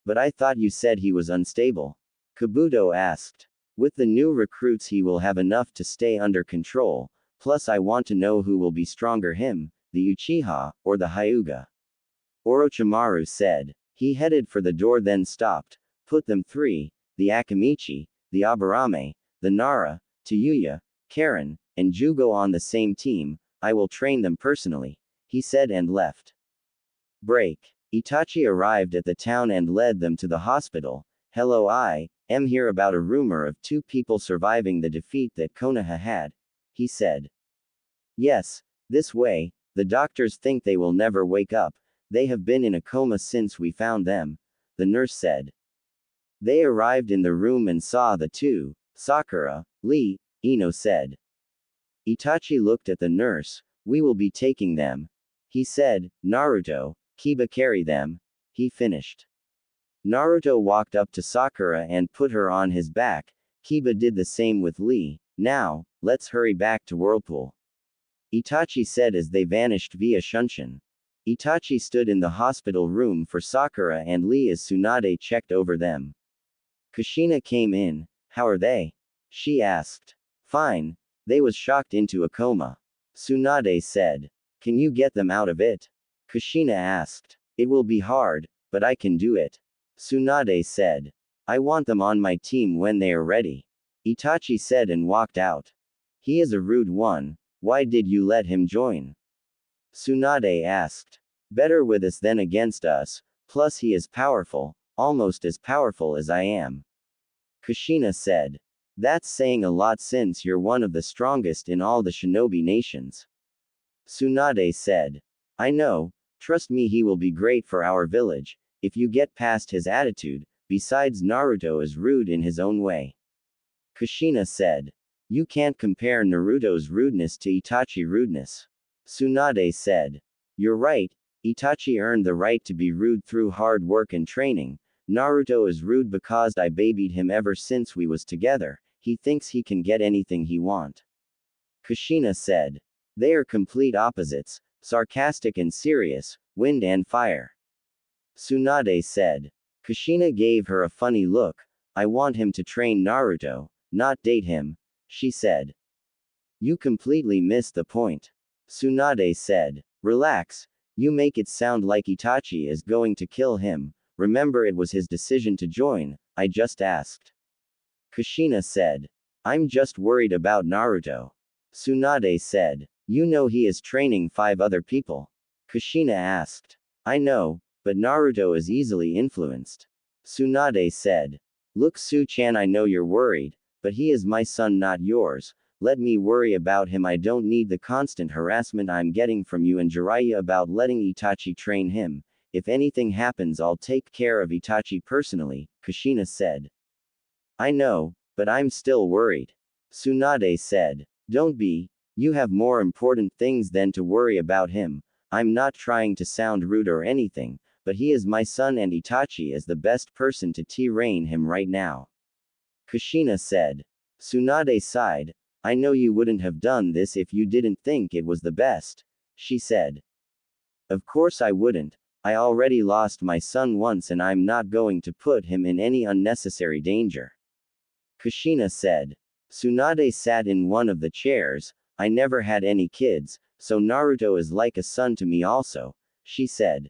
But I thought you said he was unstable, Kabuto asked. With the new recruits he will have enough to stay under control, plus I want to know who will be stronger, him, the Uchiha, or the Hyuga, Orochimaru said. He headed for the door then stopped. Put them 3, the Akamichi, the Aburame, the Nara, Tayuya, Karen, and Jugo on the same team. I will train them personally, he said and left. Break. Itachi arrived at the town and led them to the hospital. Hello, I am here about a rumor of 2 people surviving the defeat that Konoha had, he said. Yes, this way, the doctors think they will never wake up. They have been in a coma since we found them, the nurse said. They arrived in the room and saw the two, Sakura, Lee, Ino said. Itachi looked at the nurse. We will be taking them. He said, Naruto, Kiba carry them. He finished. Naruto walked up to Sakura and put her on his back. Kiba did the same with Lee. Now, let's hurry back to Whirlpool. Itachi said as they vanished via Shunshin. Itachi stood in the hospital room for Sakura and Lee as Tsunade checked over them. Kushina came in. How are they? She asked. Fine. They was shocked into a coma. Tsunade said. Can you get them out of it? Kushina asked. It will be hard, but I can do it. Tsunade said. I want them on my team when they are ready. Itachi said and walked out. He is a rude one. Why did you let him join? Tsunade asked. Better with us than against us, plus he is powerful, almost as powerful as I am. Kushina said. That's saying a lot since you're one of the strongest in all the shinobi nations. Tsunade said. I know, trust me, he will be great for our village, if you get past his attitude. Besides, Naruto is rude in his own way. Kushina said. You can't compare Naruto's rudeness to Itachi's rudeness. Tsunade said. You're right, Itachi earned the right to be rude through hard work and training. Naruto is rude because I babied him ever since we was together. He thinks he can get anything he want. Kushina said. They are complete opposites, sarcastic and serious, wind and fire. Tsunade said. Kushina gave her a funny look. I want him to train Naruto, not date him, she said. You completely missed the point. Tsunade said. Relax, you make it sound like Itachi is going to kill him. Remember, it was his decision to join, I just asked. Kushina said. I'm just worried about Naruto. Tsunade said. You know he is training 5 other people. Kushina asked. I know, but Naruto is easily influenced. Tsunade said. Look, Su-chan, I know you're worried, but he is my son, not yours. Let me worry about him. I don't need the constant harassment I'm getting from you and Jiraiya about letting Itachi train him. If anything happens, I'll take care of Itachi personally, Kushina said. I know, but I'm still worried. Tsunade said. Don't be. You have more important things than to worry about him. I'm not trying to sound rude or anything, but he is my son and Itachi is the best person to train him right now. Kushina said. Tsunade sighed. I know you wouldn't have done this if you didn't think it was the best, she said. Of course I wouldn't. I already lost my son once and I'm not going to put him in any unnecessary danger. Kushina said. Tsunade sat in one of the chairs. I never had any kids, so Naruto is like a son to me also, she said.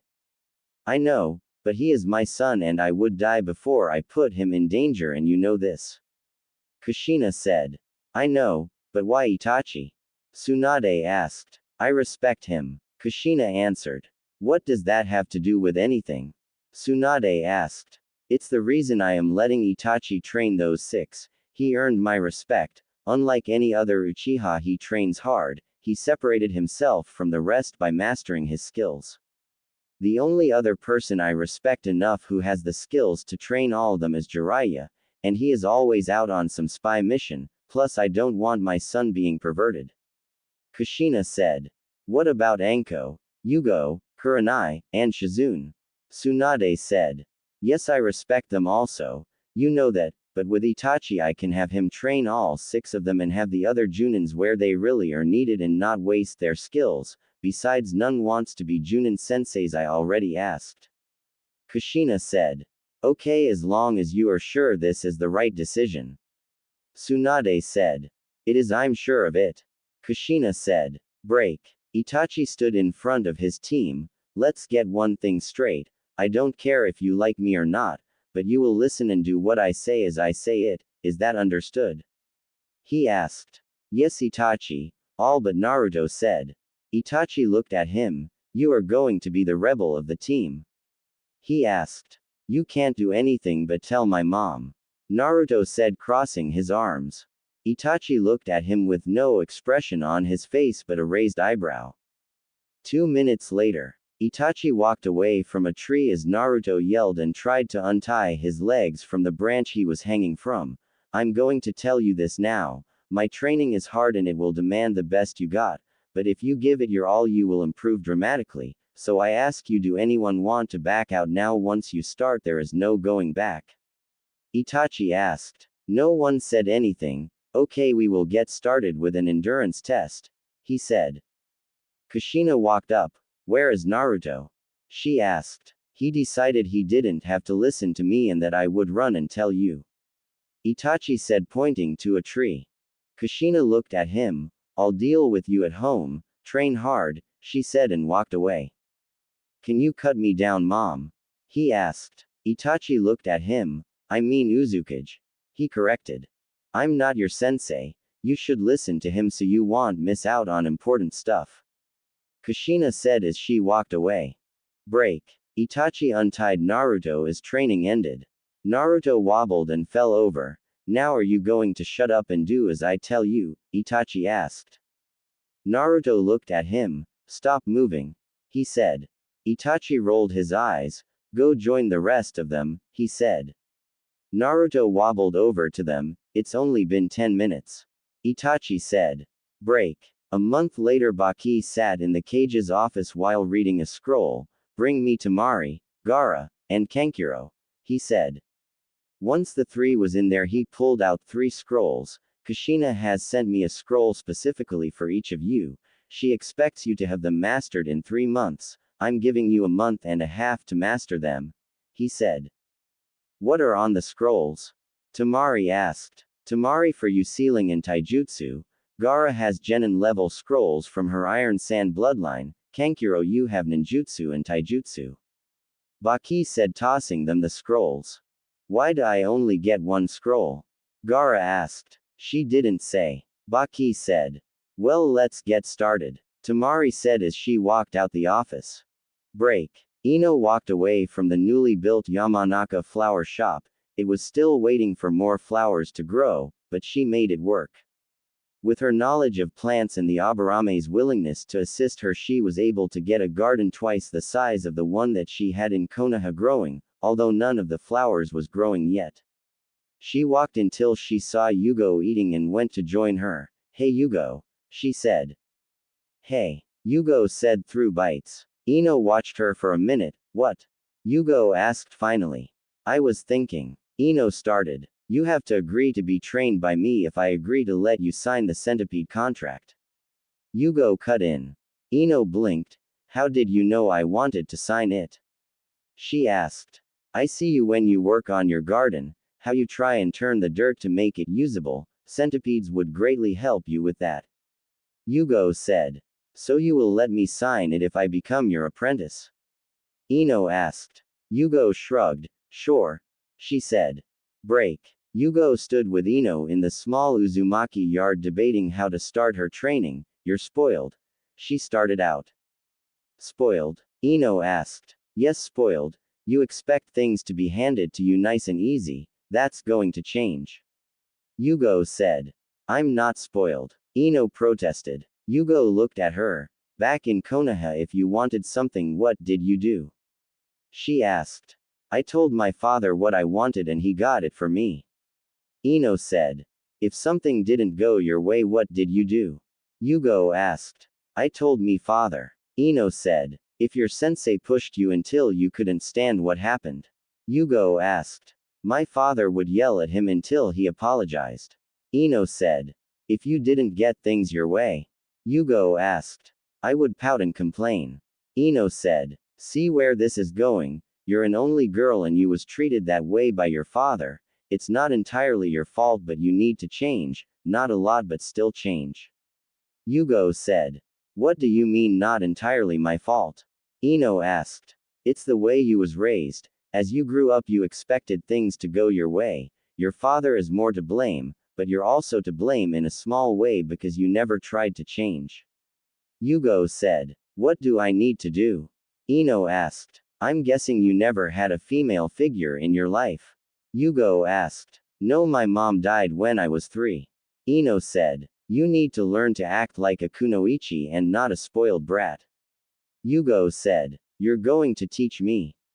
I know, but he is my son and I would die before I put him in danger, and you know this. Kushina said. I know, but why Itachi? Tsunade asked. I respect him, Kushina answered. What does that have to do with anything? Tsunade asked. It's the reason I am letting Itachi train those 6. He earned my respect. Unlike any other Uchiha, he trains hard. He separated himself from the rest by mastering his skills. The only other person I respect enough who has the skills to train all of them is Jiraiya, and he is always out on some spy mission, plus I don't want my son being perverted. Kushina said. What about Anko, Yugo, Kurenai, and Shizune? Tsunade said. Yes, I respect them also. You know that, but with Itachi I can have him train all 6 of them and have the other Junins where they really are needed and not waste their skills. Besides, none wants to be Junin senseis, I already asked. Kushina said. Okay, as long as you are sure this is the right decision. Tsunade said. It is, I'm sure of it. Kushina said. Break. Itachi stood in front of his team. Let's get one thing straight. I don't care if you like me or not, but you will listen and do what I say as I say it. Is that understood? He asked. Yes, Itachi, all but Naruto said. Itachi looked at him. You are going to be the rebel of the team. He asked. You can't do anything but tell my mom. Naruto said, crossing his arms. Itachi looked at him with no expression on his face but a raised eyebrow. 2 minutes later, Itachi walked away from a tree as Naruto yelled and tried to untie his legs from the branch he was hanging from. I'm going to tell you this now. My training is hard and it will demand the best you got, but if you give it your all you will improve dramatically. So I ask you, do anyone want to back out now? Once you start there is no going back. Itachi asked. No one said anything. Okay, we will get started with an endurance test, he said. Kushina walked up. Where is Naruto? She asked. He decided he didn't have to listen to me and that I would run and tell you. Itachi said, pointing to a tree. Kushina looked at him. I'll deal with you at home. Train hard, she said and walked away. Can you cut me down, mom? He asked. Itachi looked at him. I mean Uzukage. He corrected. I'm not your sensei. You should listen to him so you won't miss out on important stuff. Kushina said as she walked away. Break. Itachi untied Naruto as training ended. Naruto wobbled and fell over. Now are you going to shut up and do as I tell you? Itachi asked. Naruto looked at him. Stop moving, he said. Itachi rolled his eyes. Go join the rest of them, he said. Naruto wobbled over to them. It's only been 10 minutes. Itachi said. Break. A month later, Baki sat in the cage's office while reading a scroll. Bring me Temari, Gaara, and Kankuro, he said. Once the three was in there, he pulled out 3 scrolls. Kushina has sent me a scroll specifically for each of you. She expects you to have them mastered in 3 months. I'm giving you a month and a half to master them, he said. What are on the scrolls? Temari asked. Temari for you sealing and taijutsu. Gaara has genin level scrolls from her Iron Sand bloodline. Kankuro, you have ninjutsu and taijutsu. Baki said, tossing them the scrolls. Why do I only get 1 scroll? Gaara asked. She didn't say. Baki said. Well, let's get started, Temari said as she walked out the office. Break. Ino walked away from the newly built Yamanaka flower shop. It was still waiting for more flowers to grow, but she made it work. With her knowledge of plants and the Abarame's willingness to assist her, she was able to get a garden twice the size of the one that she had in Konoha growing, although none of the flowers was growing yet. She walked until she saw Yugo eating and went to join her. Hey Yugo, she said. Hey, Yugo said through bites. Ino watched her for a minute. What? Yugo asked finally. I was thinking. Ino started. You have to agree to be trained by me if I agree to let you sign the centipede contract. Yugo cut in. Ino blinked. How did you know I wanted to sign it? She asked. I see you when you work on your garden, how you try and turn the dirt to make it usable. Centipedes would greatly help you with that. Yugo said. So you will let me sign it if I become your apprentice? Ino asked. Yugo shrugged. Sure, she said. Break. Yugo stood with Ino in the small Uzumaki yard debating how to start her training. You're spoiled. She started out. Spoiled? Ino asked. Yes, spoiled. You expect things to be handed to you nice and easy. That's going to change. Yugo said. I'm not spoiled. Ino protested. Yugo looked at her. Back in Konoha, if you wanted something, what did you do? She asked. I told my father what I wanted and he got it for me. Ino said. If something didn't go your way, what did you do? Yugo asked. I told me father. Ino said. If your sensei pushed you until you couldn't stand, what happened? Yugo asked. My father would yell at him until he apologized. Ino said. If you didn't get things your way? Yugo asked. I would pout and complain. Ino said. See where this is going? You're an only girl and you was treated that way by your father. It's not entirely your fault, but you need to change. Not a lot, but still change. Yugo said. What do you mean not entirely my fault? Ino asked. It's the way you was raised. As you grew up you expected things to go your way. Your father is more to blame, but you're also to blame in a small way because you never tried to change. Yugo said. What do I need to do? Ino asked. I'm guessing you never had a female figure in your life. Yugo asked. No, my mom died when I was 3. Ino said. You need to learn to act like a kunoichi and not a spoiled brat. Yugo said. You're going to teach me.